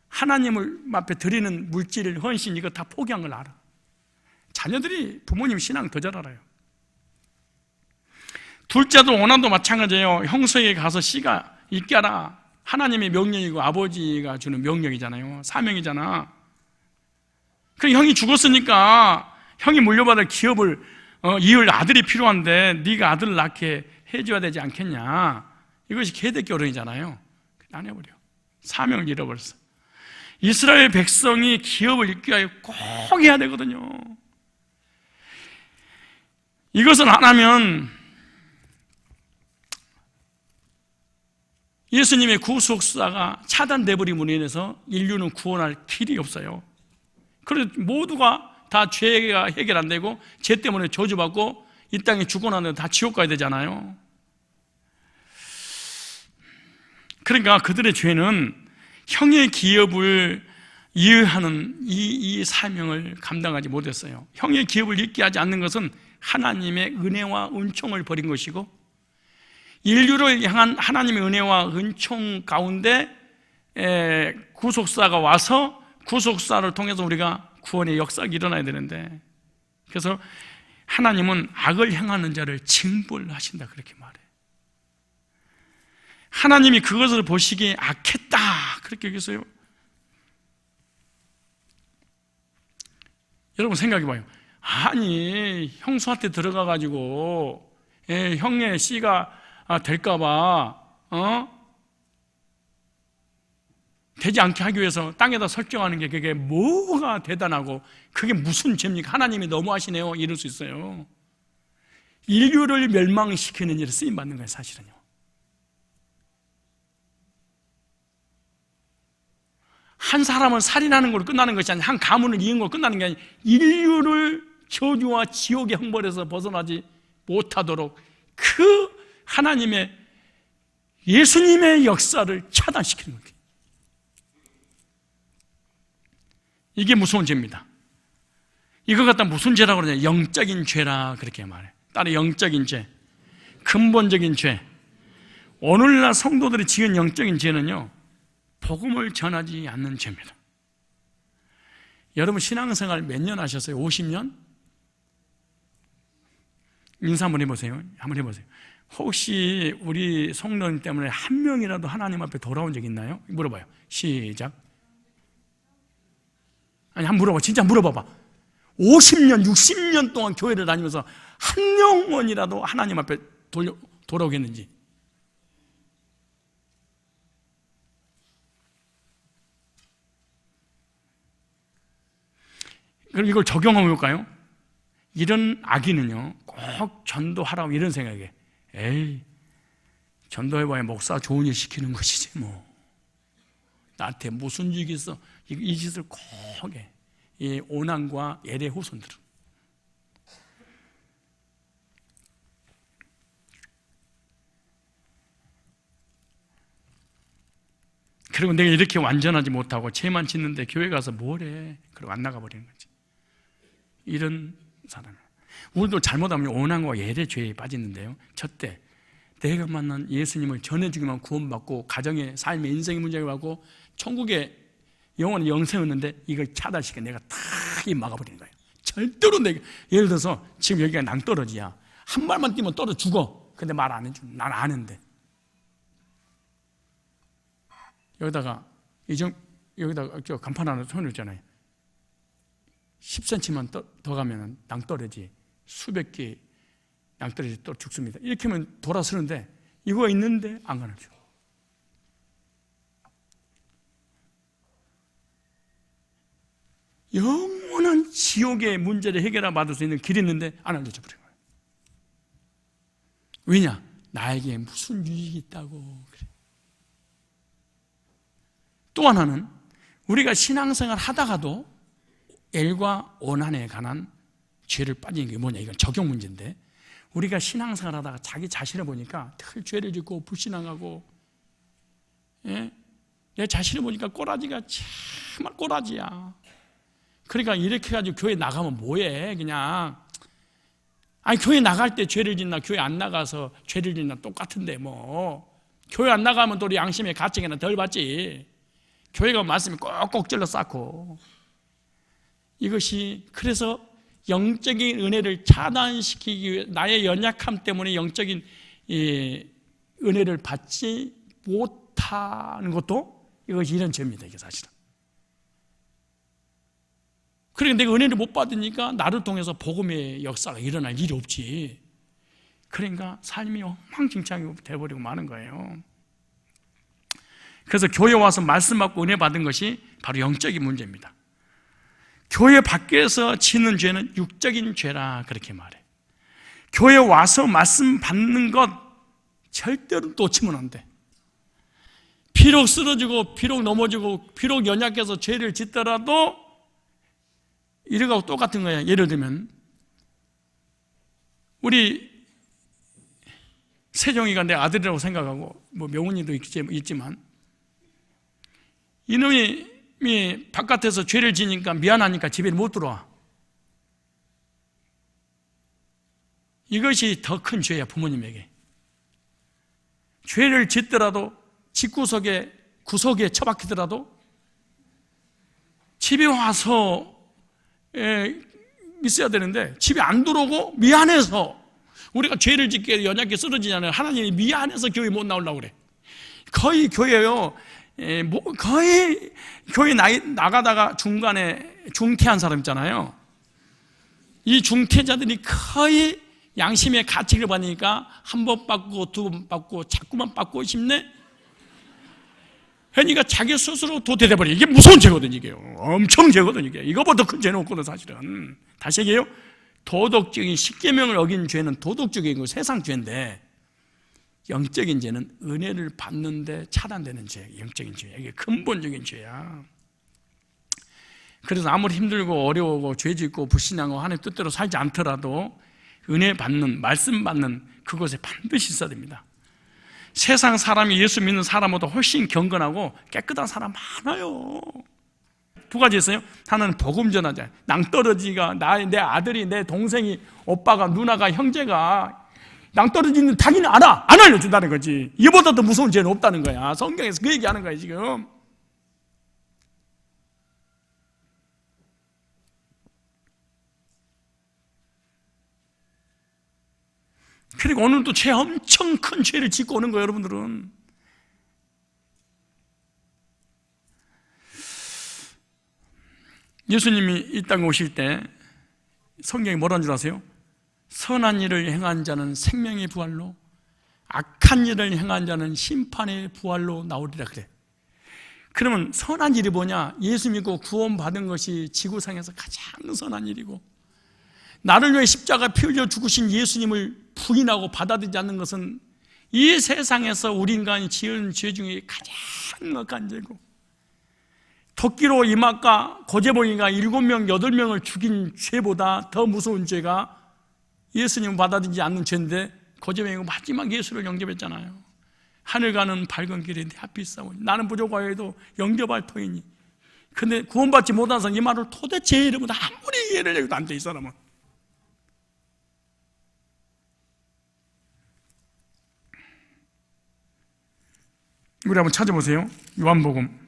하나님을 앞에 드리는 물질, 헌신 이거 다 포기한 걸 알아. 자녀들이 부모님 신앙 더 잘 알아요. 둘째도 오난도 마찬가지예요. 형수에게 가서 씨가 있게 하라. 하나님의 명령이고 아버지가 주는 명령이잖아요. 사명이잖아. 그 형이 죽었으니까 형이 물려받을 기업을 이을 아들이 필요한데 네가 아들을 낳게 해줘야 되지 않겠냐. 이것이 계대 결혼이잖아요. 안 해버려. 사명을 잃어버렸어. 이스라엘 백성이 기업을 잇기 위하여 꼭 해야 되거든요. 이것을 안 하면 예수님의 구속사가 차단돼버림으로 인해서 인류는 구원할 길이 없어요. 그래서 모두가 다 죄가 해결 안 되고 죄 때문에 저주받고 이 땅에 죽고 나면 다 지옥 가야 되잖아요. 그러니까 그들의 죄는 형의 기업을 이해하는 이 사명을 감당하지 못했어요. 형의 기업을 잊게 하지 않는 것은 하나님의 은혜와 은총을 버린 것이고 인류를 향한 하나님의 은혜와 은총 가운데 구속사가 와서 구속사를 통해서 우리가 구원의 역사가 일어나야 되는데, 그래서 하나님은 악을 행하는 자를 징벌하신다 그렇게 말해. 하나님이 그것을 보시기에 악했다 그렇게 여기서요. 여러분 생각해 봐요. 아니 형수한테 들어가 가지고 형의 씨가 될까 봐 되지 않게 하기 위해서 땅에다 설정하는 게 그게 뭐가 대단하고 그게 무슨 죄입니까? 하나님이 너무하시네요 이럴 수 있어요. 인류를 멸망시키는 일에 쓰임받는 거예요 사실은요. 한 사람을 살인하는 걸로 끝나는 것이 아니라 한 가문을 이은 걸로 끝나는 게 아니라 인류를 저주와 지옥의 형벌에서 벗어나지 못하도록 그 하나님의 예수님의 역사를 차단시키는 거예요. 이게 무서운 죄입니다. 이거 갖다 무슨 죄라고 그러냐? 영적인 죄라 그렇게 말해. 따로 영적인 죄, 근본적인 죄. 오늘날 성도들이 지은 영적인 죄는요, 복음을 전하지 않는 죄입니다. 여러분 신앙생활 몇 년 하셨어요? 50년? 인사 한번 해보세요. 한번 해보세요. 혹시 우리 성도님 때문에 한 명이라도 하나님 앞에 돌아온 적 있나요? 물어봐요. 시작. 아니 한번 물어봐. 진짜 물어봐봐. 50년, 60년 동안 교회를 다니면서 한 명원이라도 하나님 앞에 돌아오겠는지. 그럼 이걸 적용하면 볼까요? 이런 악인은요 꼭 전도하라고 이런 생각에 에이 전도해봐야 목사 좋은 일 시키는 것이지 뭐 나한테 무슨 일이 있어. 이 짓을 꼭 해. 이 오난과 엘의 후손들은. 그리고 내가 이렇게 완전하지 못하고 죄만 짓는데 교회 가서 뭘 해? 그리고 안 나가버리는 거지. 이런 사람. 우리도 잘못하면 원한과 예의 죄에 빠지는데요, 저때 내가 만난 예수님을 전해주기만 구원받고 가정의 삶의 인생의 문제를 받고 천국에 영원히 영생했는데 이걸 차단시켜 내가 다 막아버리는 거예요. 절대로 내가, 예를 들어서 지금 여기가 낭떠러지야. 한 발만 뛰면 떨어져 죽어. 근데 말 안 해줘. 난 아는데. 여기다가 여기다가 저 간판 하나 손을 있잖아요. 10cm만 더 가면 낭떠러지 수백 개 낭떠러지 또 죽습니다. 이렇게 하면 돌아서는데 이거 있는데 안 가르쳐. 영원한 지옥의 문제를 해결해 받을 수 있는 길이 있는데 안 알려줘 버린 거예요. 왜냐? 나에게 무슨 유익이 있다고 그래. 또 하나는 우리가 신앙생활 하다가도 엘과 오난에 관한 죄를 빠지는 게 뭐냐, 이건 적용 문제인데, 우리가 신앙생활 하다가 자기 자신을 보니까 늘 죄를 짓고 불신앙하고, 예? 내 자신을 보니까 꼬라지가 정말 꼬라지야. 그러니까 이렇게 해가지고 교회 나가면 뭐해 그냥. 아니 교회 나갈 때 죄를 짓나 교회 안 나가서 죄를 짓나 똑같은데 뭐. 교회 안 나가면 또 우리 양심의 가책이나 덜 받지. 교회가 말씀이 꼭꼭 찔러 쌓고. 이것이 그래서 영적인 은혜를 차단시키기 위해 나의 연약함 때문에 영적인 은혜를 받지 못하는 것도 이것이 이런 죄입니다. 이게 사실은. 그러니까 내가 은혜를 못 받으니까 나를 통해서 복음의 역사가 일어날 일이 없지. 그러니까 삶이 엉망진창이 되어버리고 마는 거예요. 그래서 교회 와서 말씀 받고 은혜 받은 것이 바로 영적인 문제입니다. 교회 밖에서 지는 죄는 육적인 죄라 그렇게 말해. 교회 와서 말씀 받는 것 절대로 놓치면 안 돼. 비록 쓰러지고 비록 넘어지고 비록 연약해서 죄를 짓더라도 이러고 똑같은 거야. 예를 들면 우리 세종이가 내 아들이라고 생각하고 뭐 명훈이도 있지만 이놈이 바깥에서 죄를 지니까 미안하니까 집에 못 들어와. 이것이 더 큰 죄야. 부모님에게 죄를 짓더라도 집구석에 구석에 처박히더라도 집에 와서 있어야 되는데 집에 안 들어오고 미안해서, 우리가 죄를 짓게 연약하게 쓰러지잖아요. 하나님이 미안해서 교회 못 나오려고 그래. 거의 교회요, 거의 교회 나가다가 중간에 중퇴한 사람 있잖아요. 이 중퇴자들이 거의 양심의 가책을 받으니까 한 번 받고 두 번 받고 자꾸만 받고 싶네. 그러니까 자기 스스로 도태돼버려. 이게 무서운 죄거든요. 이게 엄청 죄거든요. 이거보다 큰 죄는 없거든 사실은. 다시 얘기해요. 도덕적인 십계명을 어긴 죄는 도덕적인 거 세상 죄인데, 영적인 죄는 은혜를 받는데 차단되는 죄, 영적인 죄. 이게 근본적인 죄야. 그래서 아무리 힘들고 어려우고 죄짓고 불신하고 하나님 뜻대로 살지 않더라도 은혜 받는, 말씀 받는 그곳에 반드시 있어야 됩니다. 세상 사람이 예수 믿는 사람보다 훨씬 경건하고 깨끗한 사람 많아요. 두 가지 있어요. 하나는 복음 전하자. 낭떠러지가 내 아들이, 내 동생이, 오빠가, 누나가, 형제가 낭떠러지는 당연히 알아. 안 알려준다는 거지. 이보다 더 무서운 죄는 없다는 거야. 성경에서 그 얘기하는 거야 지금. 그리고 오늘도 죄 엄청 큰 죄를 짓고 오는 거예요, 여러분들은. 예수님이 이 땅에 오실 때 성경이 뭐라는 줄 아세요? 선한 일을 행한 자는 생명의 부활로, 악한 일을 행한 자는 심판의 부활로 나오리라 그래. 그러면 선한 일이 뭐냐? 예수 믿고 구원받은 것이 지구상에서 가장 선한 일이고, 나를 위해 십자가 피 흘려 죽으신 예수님을 부인하고 받아들이지 않는 것은 이 세상에서 우리 인간이 지은 죄 중에 가장 악한 죄고, 토끼로 이마가 고재봉이가 7명, 8명을 죽인 죄보다 더 무서운 죄가 예수님을 받아들이지 않는 죄인데, 고재봉이가 마지막 예수를 영접했잖아요. 하늘 가는 밝은 길에 내 앞이 있사오니 나는 부족하여도 영접할 터이니. 근데 구원받지 못한 사람 이 말을 도대체 이러면 아무리 이해를 해도 안 돼, 이 사람은. 우리 한번 찾아보세요. 요한복음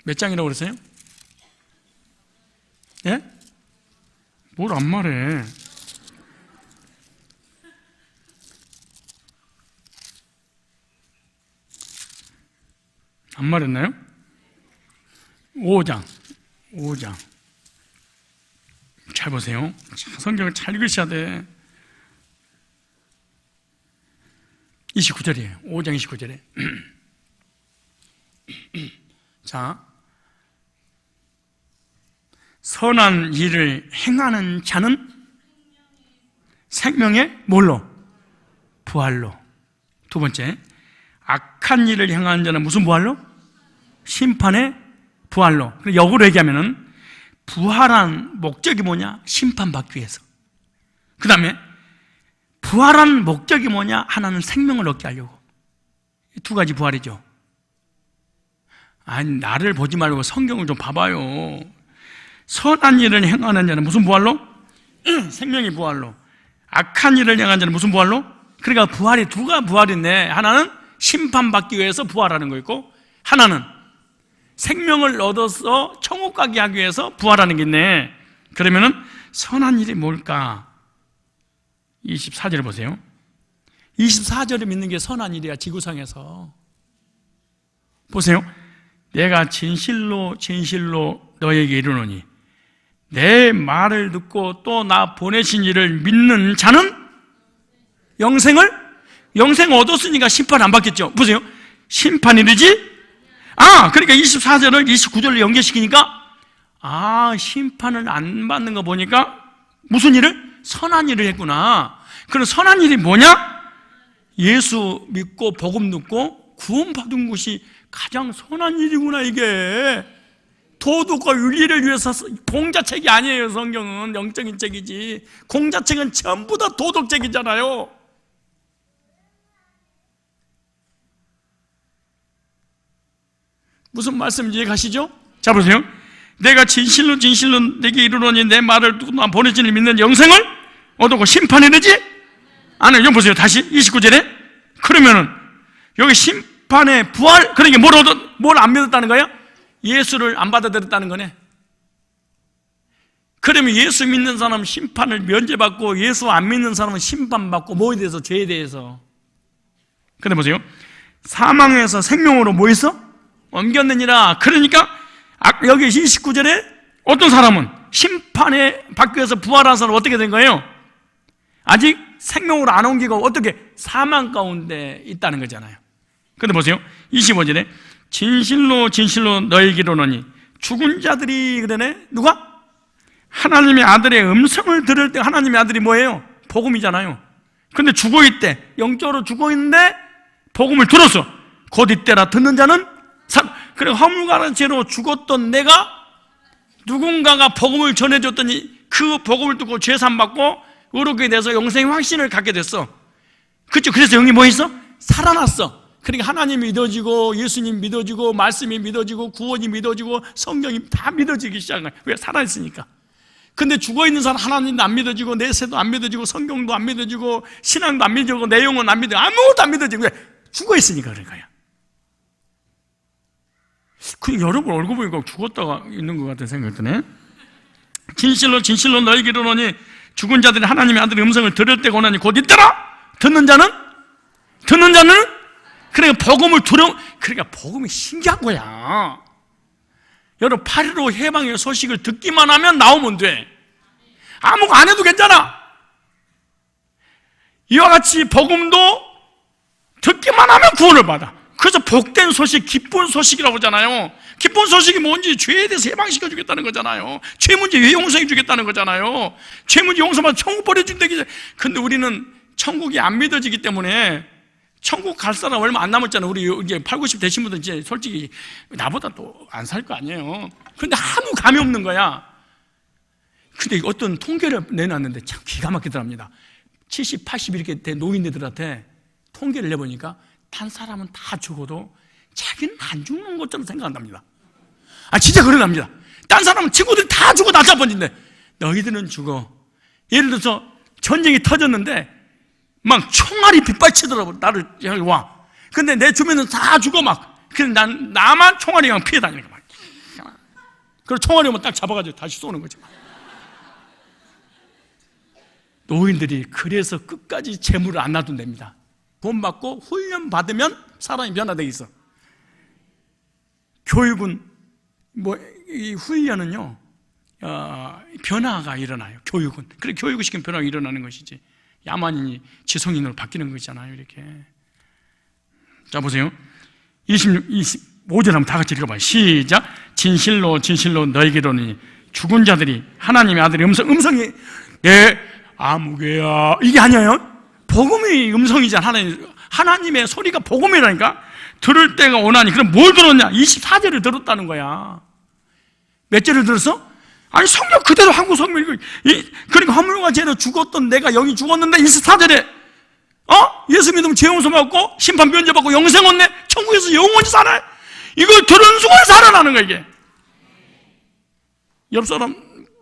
몇 장이라고 그랬어요? 예? 뭘 안 말해. 안 말했나요? 5장 잘 보세요. 성경을 잘 읽으셔야 돼. 29절이에요 5장 29절에 자, 선한 일을 행하는 자는 생명의 뭘로? 부활로. 두 번째, 악한 일을 행하는 자는 무슨 부활로? 심판의 부활로. 역으로 얘기하면은 부활한 목적이 뭐냐? 심판받기 위해서. 그 다음에 부활한 목적이 뭐냐? 하나는 생명을 얻게 하려고. 두 가지 부활이죠. 아니, 나를 보지 말고 성경을 좀 봐봐요. 선한 일을 행하는 자는 무슨 부활로? 생명의 부활로. 악한 일을 행하는 자는 무슨 부활로? 그러니까 부활이 두가 부활인데, 하나는 심판받기 위해서 부활하는 거 있고, 하나는 생명을 얻어서 천국 가게 하기 위해서 부활하는 게 있네. 그러면은 선한 일이 뭘까? 24절 보세요. 24절을 믿는 게 선한 일이야, 지구상에서. 보세요. 내가 진실로 너에게 이르노니 내 말을 듣고 또 나 보내신 이를 믿는 자는 영생을 얻었으니까 심판 안 받겠죠. 보세요. 심판이르지? 그러니까 24절을 29절로 연결시키니까 심판을 안 받는 거 보니까 무슨 일을? 선한 일을 했구나. 그럼 선한 일이 뭐냐? 예수 믿고 복음 듣고 구원받은 것이 가장 선한 일이구나. 이게 도덕과 윤리를 위해서 공자책이 아니에요. 성경은 영적인 책이지. 공자책은 전부 다 도덕책이잖아요. 무슨 말씀인지 이해가시죠? 자, 보세요. 내가 진실로 내게 이르노니 내 말을 듣고 나 보내신 이를 믿는 영생을 얻고 심판에 이르지? 여기 보세요. 다시 29절에. 그러면은 여기 심판의 부활, 그러니까 뭘 안 믿었다는 거야? 예수를 안 받아들였다는 거네. 그러면 예수 믿는 사람은 심판을 면제받고 예수 안 믿는 사람은 심판받고 뭐에 대해서? 죄에 대해서. 근데 보세요. 사망에서 생명으로 뭐 있어? 옮겼느니라. 그러니까 여기 29절에 어떤 사람은 심판에 받기 위해서 부활한 사람은 어떻게 된 거예요? 아직 생명으로 안 옮기고 어떻게? 사망 가운데 있다는 거잖아요. 근데 보세요. 25절에 진실로 너에게 이르노니 죽은 자들이 그러네. 누가? 하나님의 아들의 음성을 들을 때. 하나님의 아들이 뭐예요? 복음이잖아요. 근데 죽어있대. 영적으로 죽어있는데 복음을 들었어. 곧 이때라 듣는 자는 그래, 허물과는 죄로 죽었던 내가 누군가가 복음을 전해줬더니 그 복음을 듣고 죄 사함받고 의롭게 돼서 영생의 확신을 갖게 됐어. 그렇죠? 그래서 영이 뭐 있어? 살아났어. 그러니까 하나님이 믿어지고 예수님 믿어지고 말씀이 믿어지고 구원이 믿어지고 성경이 다 믿어지기 시작한 거야. 왜? 살아있으니까. 근데 죽어있는 사람 하나님도 안 믿어지고 내세도 안 믿어지고 성경도 안 믿어지고 신앙도 안 믿어지고 내용은 안 믿어지고 아무것도 안 믿어지고. 왜? 죽어있으니까 그런 거야. 여러분 얼굴 보니까 죽었다가 있는 것 같은 생각이 드네. 진실로 너에게 이르노니 죽은 자들이 하나님의 아들의 음성을 들을 때가 오나니 곧 있더라. 듣는 자는 그러니까 복음을 그러니까 복음이 신기한 거야. 여러분 8.15 해방의 소식을 듣기만 하면 나오면 돼. 아무거 안 해도 괜찮아. 이와 같이 복음도 듣기만 하면 구원을 받아. 그래서 복된 소식, 기쁜 소식이라고 하잖아요. 기쁜 소식이 뭔지 죄에 대해서 해방시켜 주겠다는 거잖아요. 죄 문제 용서해 주겠다는 거잖아요. 죄 문제 용서받아 천국 보내준다기. 근데 우리는 천국이 안 믿어지기 때문에 천국 갈 사람 얼마 안 남았잖아요. 우리 이제 80, 90 되신 분들 이제 솔직히 나보다 또 안 살 거 아니에요. 근데 아무 감이 없는 거야. 근데 어떤 통계를 내놨는데 참 기가 막히더랍니다. 70, 80 이렇게 된 노인네들한테 통계를 내보니까 단 사람은 다 죽어도 자기는 안 죽는 것처럼 생각한답니다. 진짜 그러답니다. 딴 사람은 친구들이 다 죽어 나자버린데 너희들은 죽어. 예를 들어서 전쟁이 터졌는데 막 총알이 빗발치더라고. 나를 여기 와. 근데 내 주변은 다 죽어 막. 그래서 나만 총알이 그냥 피해 다니는 거야. 그리고 총알이 오면 딱 잡아가지고 다시 쏘는 거지. 노인들이 그래서 끝까지 재물을 안 놔둔답니다. 돈 받고 훈련 받으면 사람이 변화되어 있어. 교육은 이 훈련은요 변화가 일어나요. 교육은 그래 교육을 시키면 변화가 일어나는 것이지 야만인이 지성인으로 바뀌는 거잖아요. 이렇게 자 보세요. 25절 한번 다 같이 읽어봐요. 시작. 진실로 진실로 너에게로니 죽은 자들이 하나님의 아들의 음성이 내 아무개야 이게 아니에요. 복음이 음성이잖아. 하나님의 소리가 복음이라니까. 들을 때가 오나니. 그럼 뭘 들었냐? 24절을 들었다는 거야. 몇 절을 들었어? 성경 그대로 한국 성경 그러니까 화물과 죄로 죽었던 내가 여기 죽었는데 24절에 예수 믿으면 죄 용서 받고 심판 면제받고 영생 얻네. 천국에서 영원히 살아. 이걸 들은 순간 살아나는 거야 이게. 옆 사람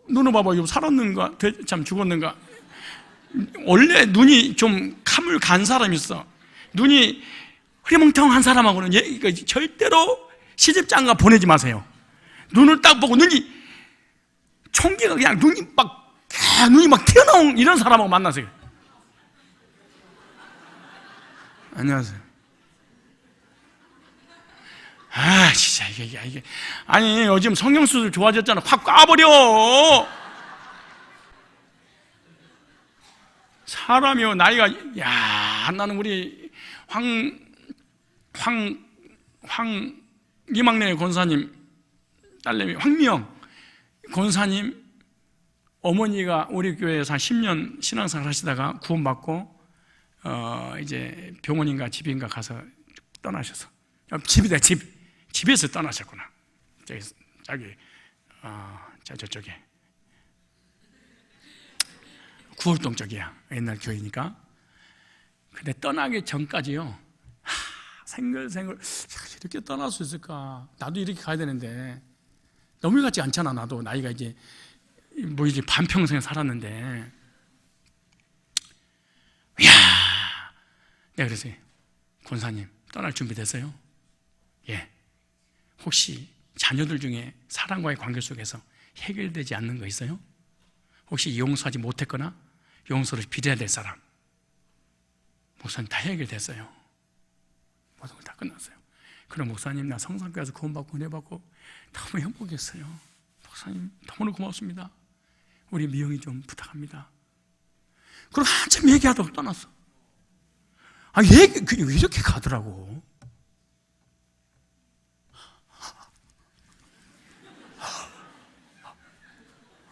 눈을 봐봐. 이거 살았는가? 참 죽었는가? 원래 눈이 좀 카물 간 사람이 있어. 눈이 흐리멍텅한 사람하고는 절대로 시집장가 보내지 마세요. 눈을 딱 보고 눈이 총기가 그냥 눈이 막 튀어나온 이런 사람하고 만나세요. 안녕하세요. 진짜 이게 요즘 성형수술 좋아졌잖아. 확 까버려. 사람이요 나이가 나는 우리 이막내 권사님 딸내미 황미영 권사님 어머니가 우리 교회에서 한 10년 신앙생활 하시다가 구원받고 이제 병원인가 집인가 가서 떠나셔서 집이다 집에서 떠나셨구나. 저쪽에 구월동 쪽이야. 옛날 교회니까. 근데 떠나기 전까지요 생글생글 이렇게 떠날 수 있을까? 나도 이렇게 가야 되는데 너무 같지 않잖아. 나도 나이가 이제 반평생 살았는데 내가 그랬어요. 권사님 떠날 준비 됐어요? 예. 혹시 자녀들 중에 사랑과의 관계 속에서 해결되지 않는 거 있어요? 혹시 용서하지 못했거나 용서를 빌어야 될 사람? 목사님 다 해결됐어요. 모든 걸 다 끝났어요. 그럼 목사님 나 성산교회에서 구원받고 은혜받고 너무 행복했어요. 목사님 너무나 고맙습니다. 우리 미영이 좀 부탁합니다. 그리고 한참 얘기하다가 떠났어. 이렇게 가더라고.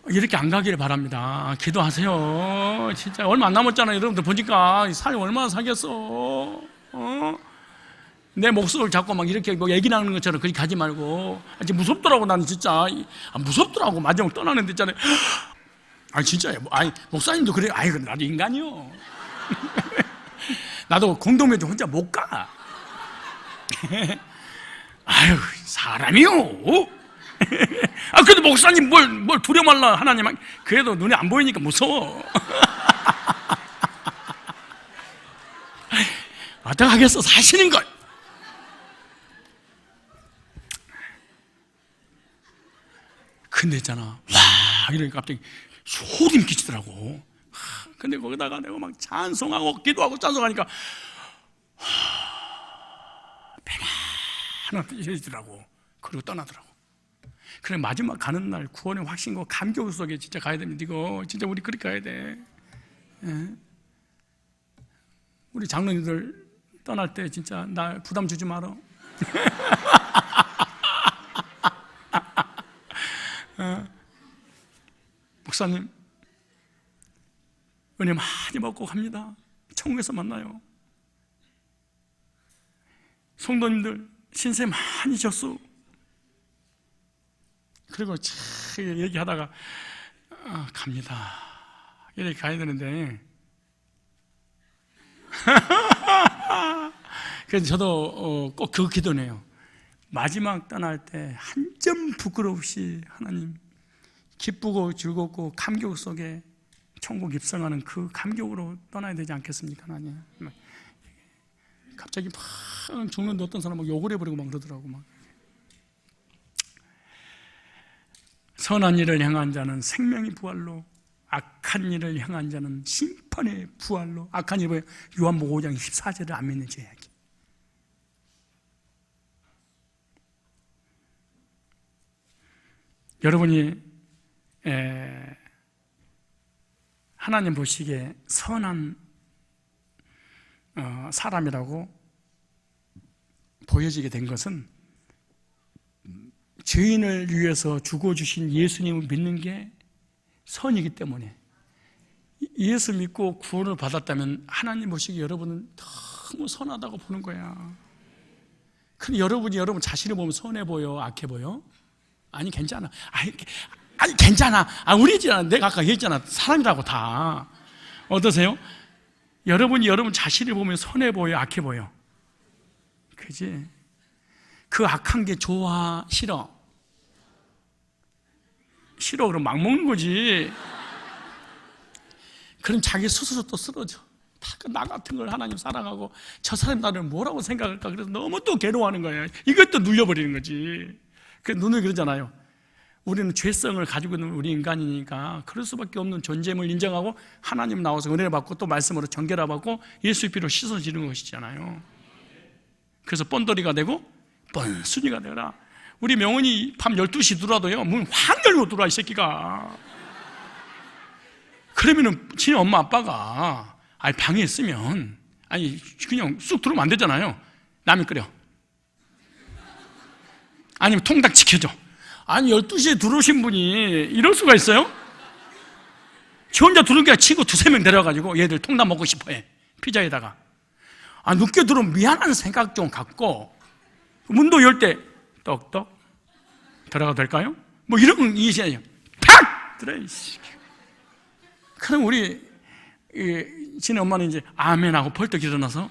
이렇게 안 가기를 바랍니다. 기도하세요. 진짜 얼마 안 남았잖아요. 여러분들 보니까 살 얼마나 사겠어. 내 목소리를 잡고 막 이렇게 얘기 나누는 것처럼 그렇게 가지 말고. 무섭더라고. 나는 진짜 무섭더라고. 마지막 떠나는데 있잖아요. 진짜요. 목사님도 그래요. 근데 나도 인간이요. 나도 공동묘지 혼자 못 가. 사람이요. 그래도 목사님 뭘 두려말라 하나님. 그래도 눈에 안 보이니까 무서워. 어떡하겠어 사시는 걸. 근데 있잖아 이러니까 갑자기 소름 끼치더라고. 근데 거기다가 내가 막 찬송하고 기도하고 찬송하니까 편안하더라고. 그리고 떠나더라고. 그래 마지막 가는 날 구원의 확신과 감격 속에 진짜 가야 됩니다. 이거 진짜 우리 그렇게 가야 돼. 우리 장로님들 떠날 때 진짜 나 부담 주지 마라. 목사님 은혜 많이 받고 갑니다. 천국에서 만나요. 성도님들 신세 많이 졌어. 그리고 얘기하다가 갑니다. 이렇게 가야 되는데 그래서 저도 꼭 그 기도네요. 마지막 떠날 때 한 점 부끄러 없이 하나님, 기쁘고 즐겁고 감격 속에 천국 입성하는 그 감격으로 떠나야 되지 않겠습니까? 하나님. 갑자기 막 죽는데 어떤 사람 막 욕을 해버리고 막 그러더라고. 막. 선한 일을 향한 자는 생명의 부활로, 악한 일을 향한 자는 심판의 부활로. 악한 일을 요한복음 5장 14절을 안 믿는 죄악이. 여러분이 하나님 보시기에 선한 사람이라고 보여지게 된 것은 죄인을 위해서 죽어주신 예수님을 믿는 게 선이기 때문에, 예수 믿고 구원을 받았다면 하나님 보시기에 여러분은 너무 선하다고 보는 거야. 근데 여러분이 여러분 자신을 보면 선해 보여, 악해 보여? 아니 괜찮아. 아니 괜찮아. 우리잖아. 내가 아까 얘기했잖아. 사람이라고 다. 어떠세요? 여러분이 여러분 자신을 보면 선해 보여, 악해 보여? 그지? 그 악한 게 좋아, 싫어? 싫어, 그럼 막 먹는 거지. 그럼 자기 스스로 또 쓰러져. 나 같은 걸 하나님 사랑하고 저 사람이 나를 뭐라고 생각할까? 그래서 너무 또 괴로워하는 거예요. 이것도 눌려버리는 거지. 그 눈을 그러잖아요. 우리는 죄성을 가지고 있는 우리 인간이니까 그럴 수밖에 없는 존재임을 인정하고 하나님 나와서 은혜를 받고 또 말씀으로 정결화 받고 예수의 피로 씻어지는 것이잖아요. 그래서 뻔돌이가 되고 뻔순이가 되라. 우리 명은이 밤 12시 들어와도요, 문 확 열고 들어와, 이 새끼가. 그러면은 지 엄마 아빠가 방에 있으면 그냥 쑥 들어오면 안 되잖아요. 라면 끓여, 아니면 통닭 지켜줘. 12시에 들어오신 분이 이럴 수가 있어요? 지 혼자 들어오니까 친구 2-3명 데려가지고 얘들 통닭 먹고 싶어 해, 피자에다가. 늦게 들어오면 미안한 생각 좀 갖고 문도 열 때 떡떡 들어가도 될까요? 뭐 이런 건 이해해요. 팍! 들어요. 그럼 우리 지네 엄마는 이제 아멘하고 벌떡 일어나서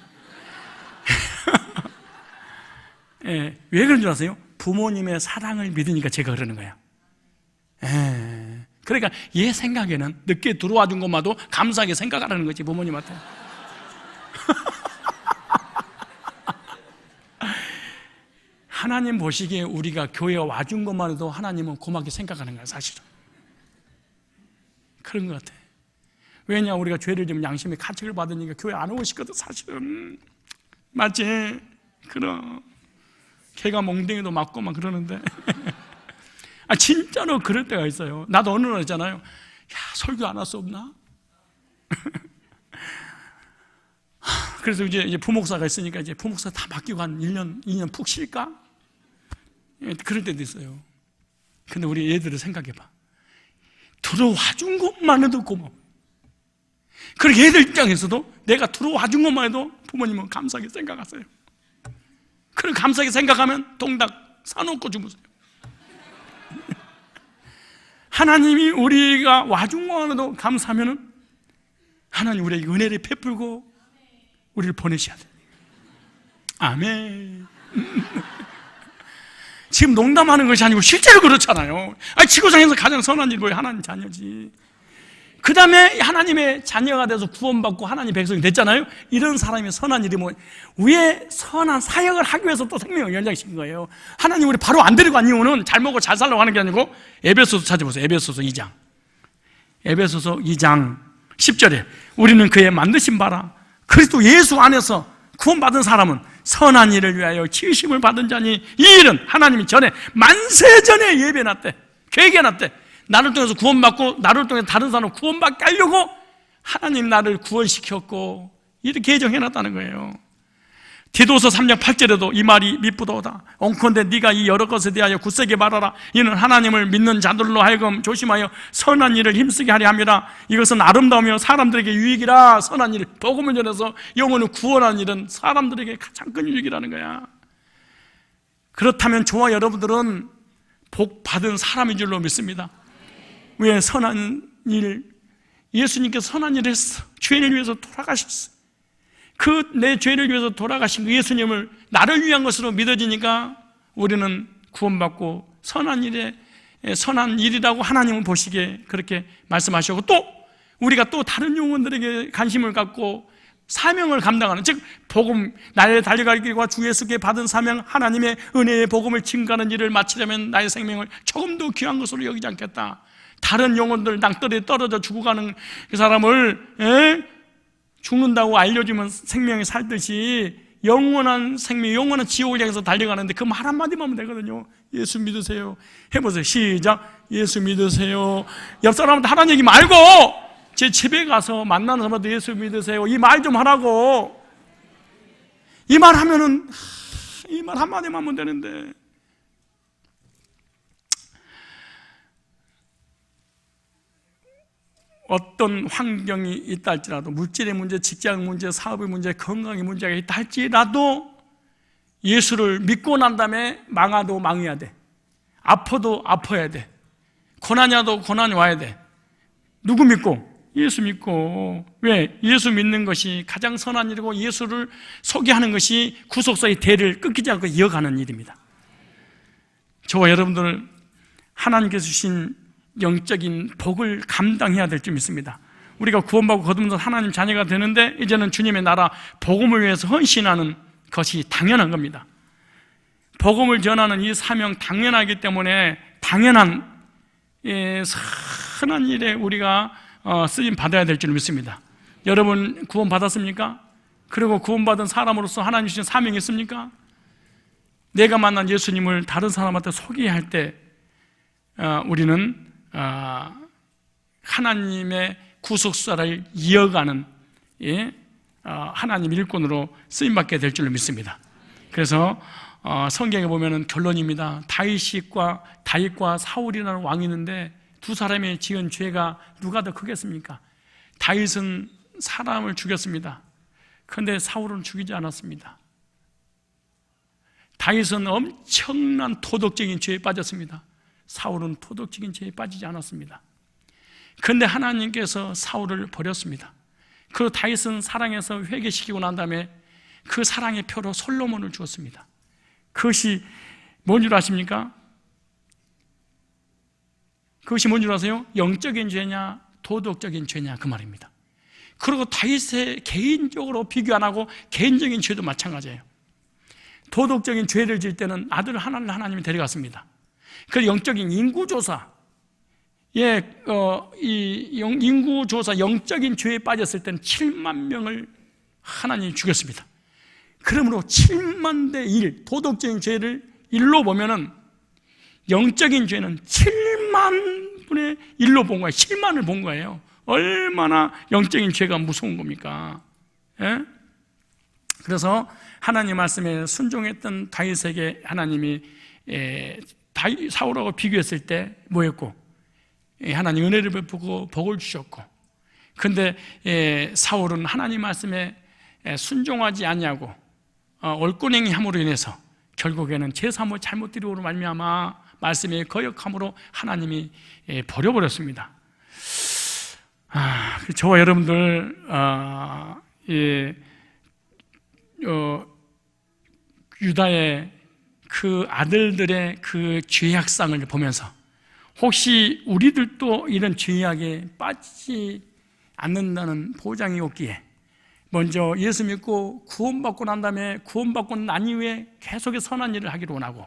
왜 그런 줄 아세요? 부모님의 사랑을 믿으니까 제가 그러는 거야. 그러니까 얘 생각에는 늦게 들어와 준 것만도 감사하게 생각하라는 거지, 부모님한테. 하나님 보시기에 우리가 교회에 와준 것만 해도 하나님은 고맙게 생각하는 거야, 사실은. 그런 것 같아. 왜냐, 우리가 죄를 지면 양심의 가책을 받으니까 교회 안 오시거든, 사실은. 맞지? 그럼. 걔가 몽둥이도 맞고 막 그러는데. 진짜로 그럴 때가 있어요. 나도 어느 날 있잖아요. 야, 설교 안 할 수 없나? 그래서 이제 부목사가 있으니까 이제 부목사 다 맡기고 한 2년 푹 쉴까? 그럴 때도 있어요. 근데 우리 애들을 생각해봐. 들어와 준 것만 해도 고마워. 그리고 애들 입장에서도 내가 들어와 준 것만 해도 부모님은 감사하게 생각하세요. 그리고 감사하게 생각하면 통닭 사놓고 주무세요. 하나님이 우리가 와준 것만 해도 감사하면 하나님 우리에게 은혜를 베풀고 우리를 보내셔야 돼요. 아멘. 지금 농담하는 것이 아니고 실제로 그렇잖아요. 지구상에서 가장 선한 일이 뭐예요? 하나님 자녀지. 그 다음에 하나님의 자녀가 돼서 구원받고 하나님 백성이 됐잖아요. 이런 사람이 선한 일이 뭐예요? 위에 선한 사역을 하기 위해서 또 생명을 연장시킨 거예요. 하나님 우리 바로 안 데리고 간 이유는 잘 먹고 잘 살려고 하는 게 아니고, 에베소서 찾아보세요. 에베소서 2장. 에베소서 2장 10절에 우리는 그의 만드신 바라 그리스도 예수 안에서 구원받은 사람은 선한 일을 위하여 지으심을 받은 자니, 이 일은 하나님이 전에 만세 전에 예배해놨대, 계획해놨대. 나를 통해서 구원받고 나를 통해서 다른 사람을 구원받게 하려고 하나님 나를 구원시켰고 이렇게 예정해놨다는 거예요. 디도서 3장 8절에도 이 말이 미쁘도다. 온컨대 네가 이 여러 것에 대하여 굳세게 말하라. 이는 하나님을 믿는 자들로 하여금 조심하여 선한 일을 힘쓰게 하려 함이라. 이것은 아름다우며 사람들에게 유익이라. 선한 일, 복음을 전해서 영혼을 구원하는 일은 사람들에게 가장 큰 유익이라는 거야. 그렇다면 저와 여러분들은 복 받은 사람인 줄로 믿습니다. 왜? 선한 일, 예수님께서 선한 일을 했어. 죄인을 위해서 돌아가셨어. 그 내 죄를 위해서 돌아가신 그 예수님을 나를 위한 것으로 믿어지니까 우리는 구원받고 선한 일이라고 하나님은 보시기에 그렇게 말씀하셨고, 또 우리가 또 다른 영혼들에게 관심을 갖고 사명을 감당하는, 즉 복음, 나의 달려갈 길과 주 예수께 받은 사명, 하나님의 은혜의 복음을 증가하는 일을 마치려면 나의 생명을 조금도 귀한 것으로 여기지 않겠다. 다른 영혼들 낭떠러지에 떨어져 죽어가는 그 사람을 죽는다고 알려주면 생명이 살듯이 영원한 생명, 영원한 지옥을 향해서 달려가는데 그 말 한마디만 하면 되거든요. 예수 믿으세요. 해보세요. 시작. 예수 믿으세요. 옆 사람한테 하라는 얘기 말고 제 집에 가서 만나는 사람한테 예수 믿으세요. 이 말 좀 하라고. 이 말 하면은, 이 말 한마디만 하면 되는데. 어떤 환경이 있다 할지라도, 물질의 문제, 직장 문제, 사업의 문제, 건강의 문제가 있다 할지라도 예수를 믿고 난 다음에 망해도 망해야 돼. 아파도 아파야 돼. 고난이 와도 고난이 와야 돼. 누구 믿고? 예수 믿고. 왜? 예수 믿는 것이 가장 선한 일이고 예수를 소개하는 것이 구속사의 대를 끊기지 않고 이어가는 일입니다. 저와 여러분들 하나님께서 주신 영적인 복을 감당해야 될 줄 믿습니다. 우리가 구원받고 거듭나서 하나님 자녀가 되는데 이제는 주님의 나라 복음을 위해서 헌신하는 것이 당연한 겁니다. 복음을 전하는 이 사명 당연하기 때문에 당연한 선한 일에 우리가 쓰임 받아야 될 줄 믿습니다. 여러분 구원 받았습니까? 그리고 구원받은 사람으로서 하나님 주신 사명이 있습니까? 내가 만난 예수님을 다른 사람한테 소개할 때 우리는 하나님의 구속사를 이어가는 하나님 일꾼으로 쓰임받게 될 줄로 믿습니다. 그래서 성경에 보면은 결론입니다. 다윗과 사울이라는 왕이 있는데 두 사람이 지은 죄가 누가 더 크겠습니까? 다윗은 사람을 죽였습니다. 그런데 사울은 죽이지 않았습니다. 다윗은 엄청난 도덕적인 죄에 빠졌습니다. 사울은 도덕적인 죄에 빠지지 않았습니다. 그런데 하나님께서 사울을 버렸습니다. 그 다윗은 사랑해서 회개시키고 난 다음에 그 사랑의 표로 솔로몬을 주었습니다. 그것이 뭔 줄 아십니까? 그것이 뭔 줄 아세요? 영적인 죄냐 도덕적인 죄냐 그 말입니다. 그리고 다윗의 개인적으로 비교 안 하고 개인적인 죄도 마찬가지예요. 도덕적인 죄를 지을 때는 아들 하나를 하나님이 데려갔습니다. 그 영적인 인구조사, 인구조사 영적인 죄에 빠졌을 때는 7만 명을 하나님이 죽였습니다. 그러므로 7만 대 1, 도덕적인 죄를 1로 보면은 영적인 죄는 7만 분의 1로 본 거예요. 7만을 본 거예요. 얼마나 영적인 죄가 무서운 겁니까? 예? 그래서 하나님 말씀에 순종했던 다윗에게 하나님이 사울하고 비교했을 때 뭐였고, 하나님 은혜를 베푸고 복을 주셨고, 그런데 사울은 하나님 말씀에 순종하지 아니하고 얼꼬냉이 함으로 인해서 결국에는 제3의 잘못 드리고로 말미암아 말씀에 거역함으로 하나님이 버려버렸습니다. 저와 여러분들 유다의 그 아들들의 그 죄악상을 보면서 혹시 우리들도 이런 죄악에 빠지지 않는다는 보장이 없기에 먼저 예수 믿고 구원받고 난 다음에 구원받고 난 이후에 계속해서 선한 일을 하기를 원하고,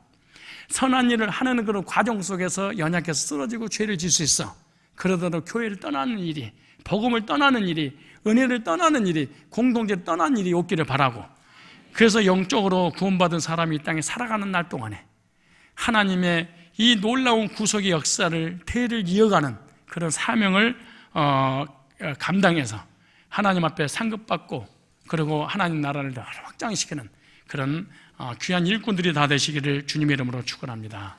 선한 일을 하는 그런 과정 속에서 연약해서 쓰러지고 죄를 질 수 있어. 그러더라도 교회를 떠나는 일이, 복음을 떠나는 일이, 은혜를 떠나는 일이, 공동체를 떠나는 일이 없기를 바라고, 그래서 영적으로 구원받은 사람이 이 땅에 살아가는 날 동안에 하나님의 이 놀라운 구속의 역사를 대를 이어가는 그런 사명을 감당해서 하나님 앞에 상급받고, 그리고 하나님 나라를 더 확장시키는 그런 귀한 일꾼들이 다 되시기를 주님의 이름으로 축원합니다.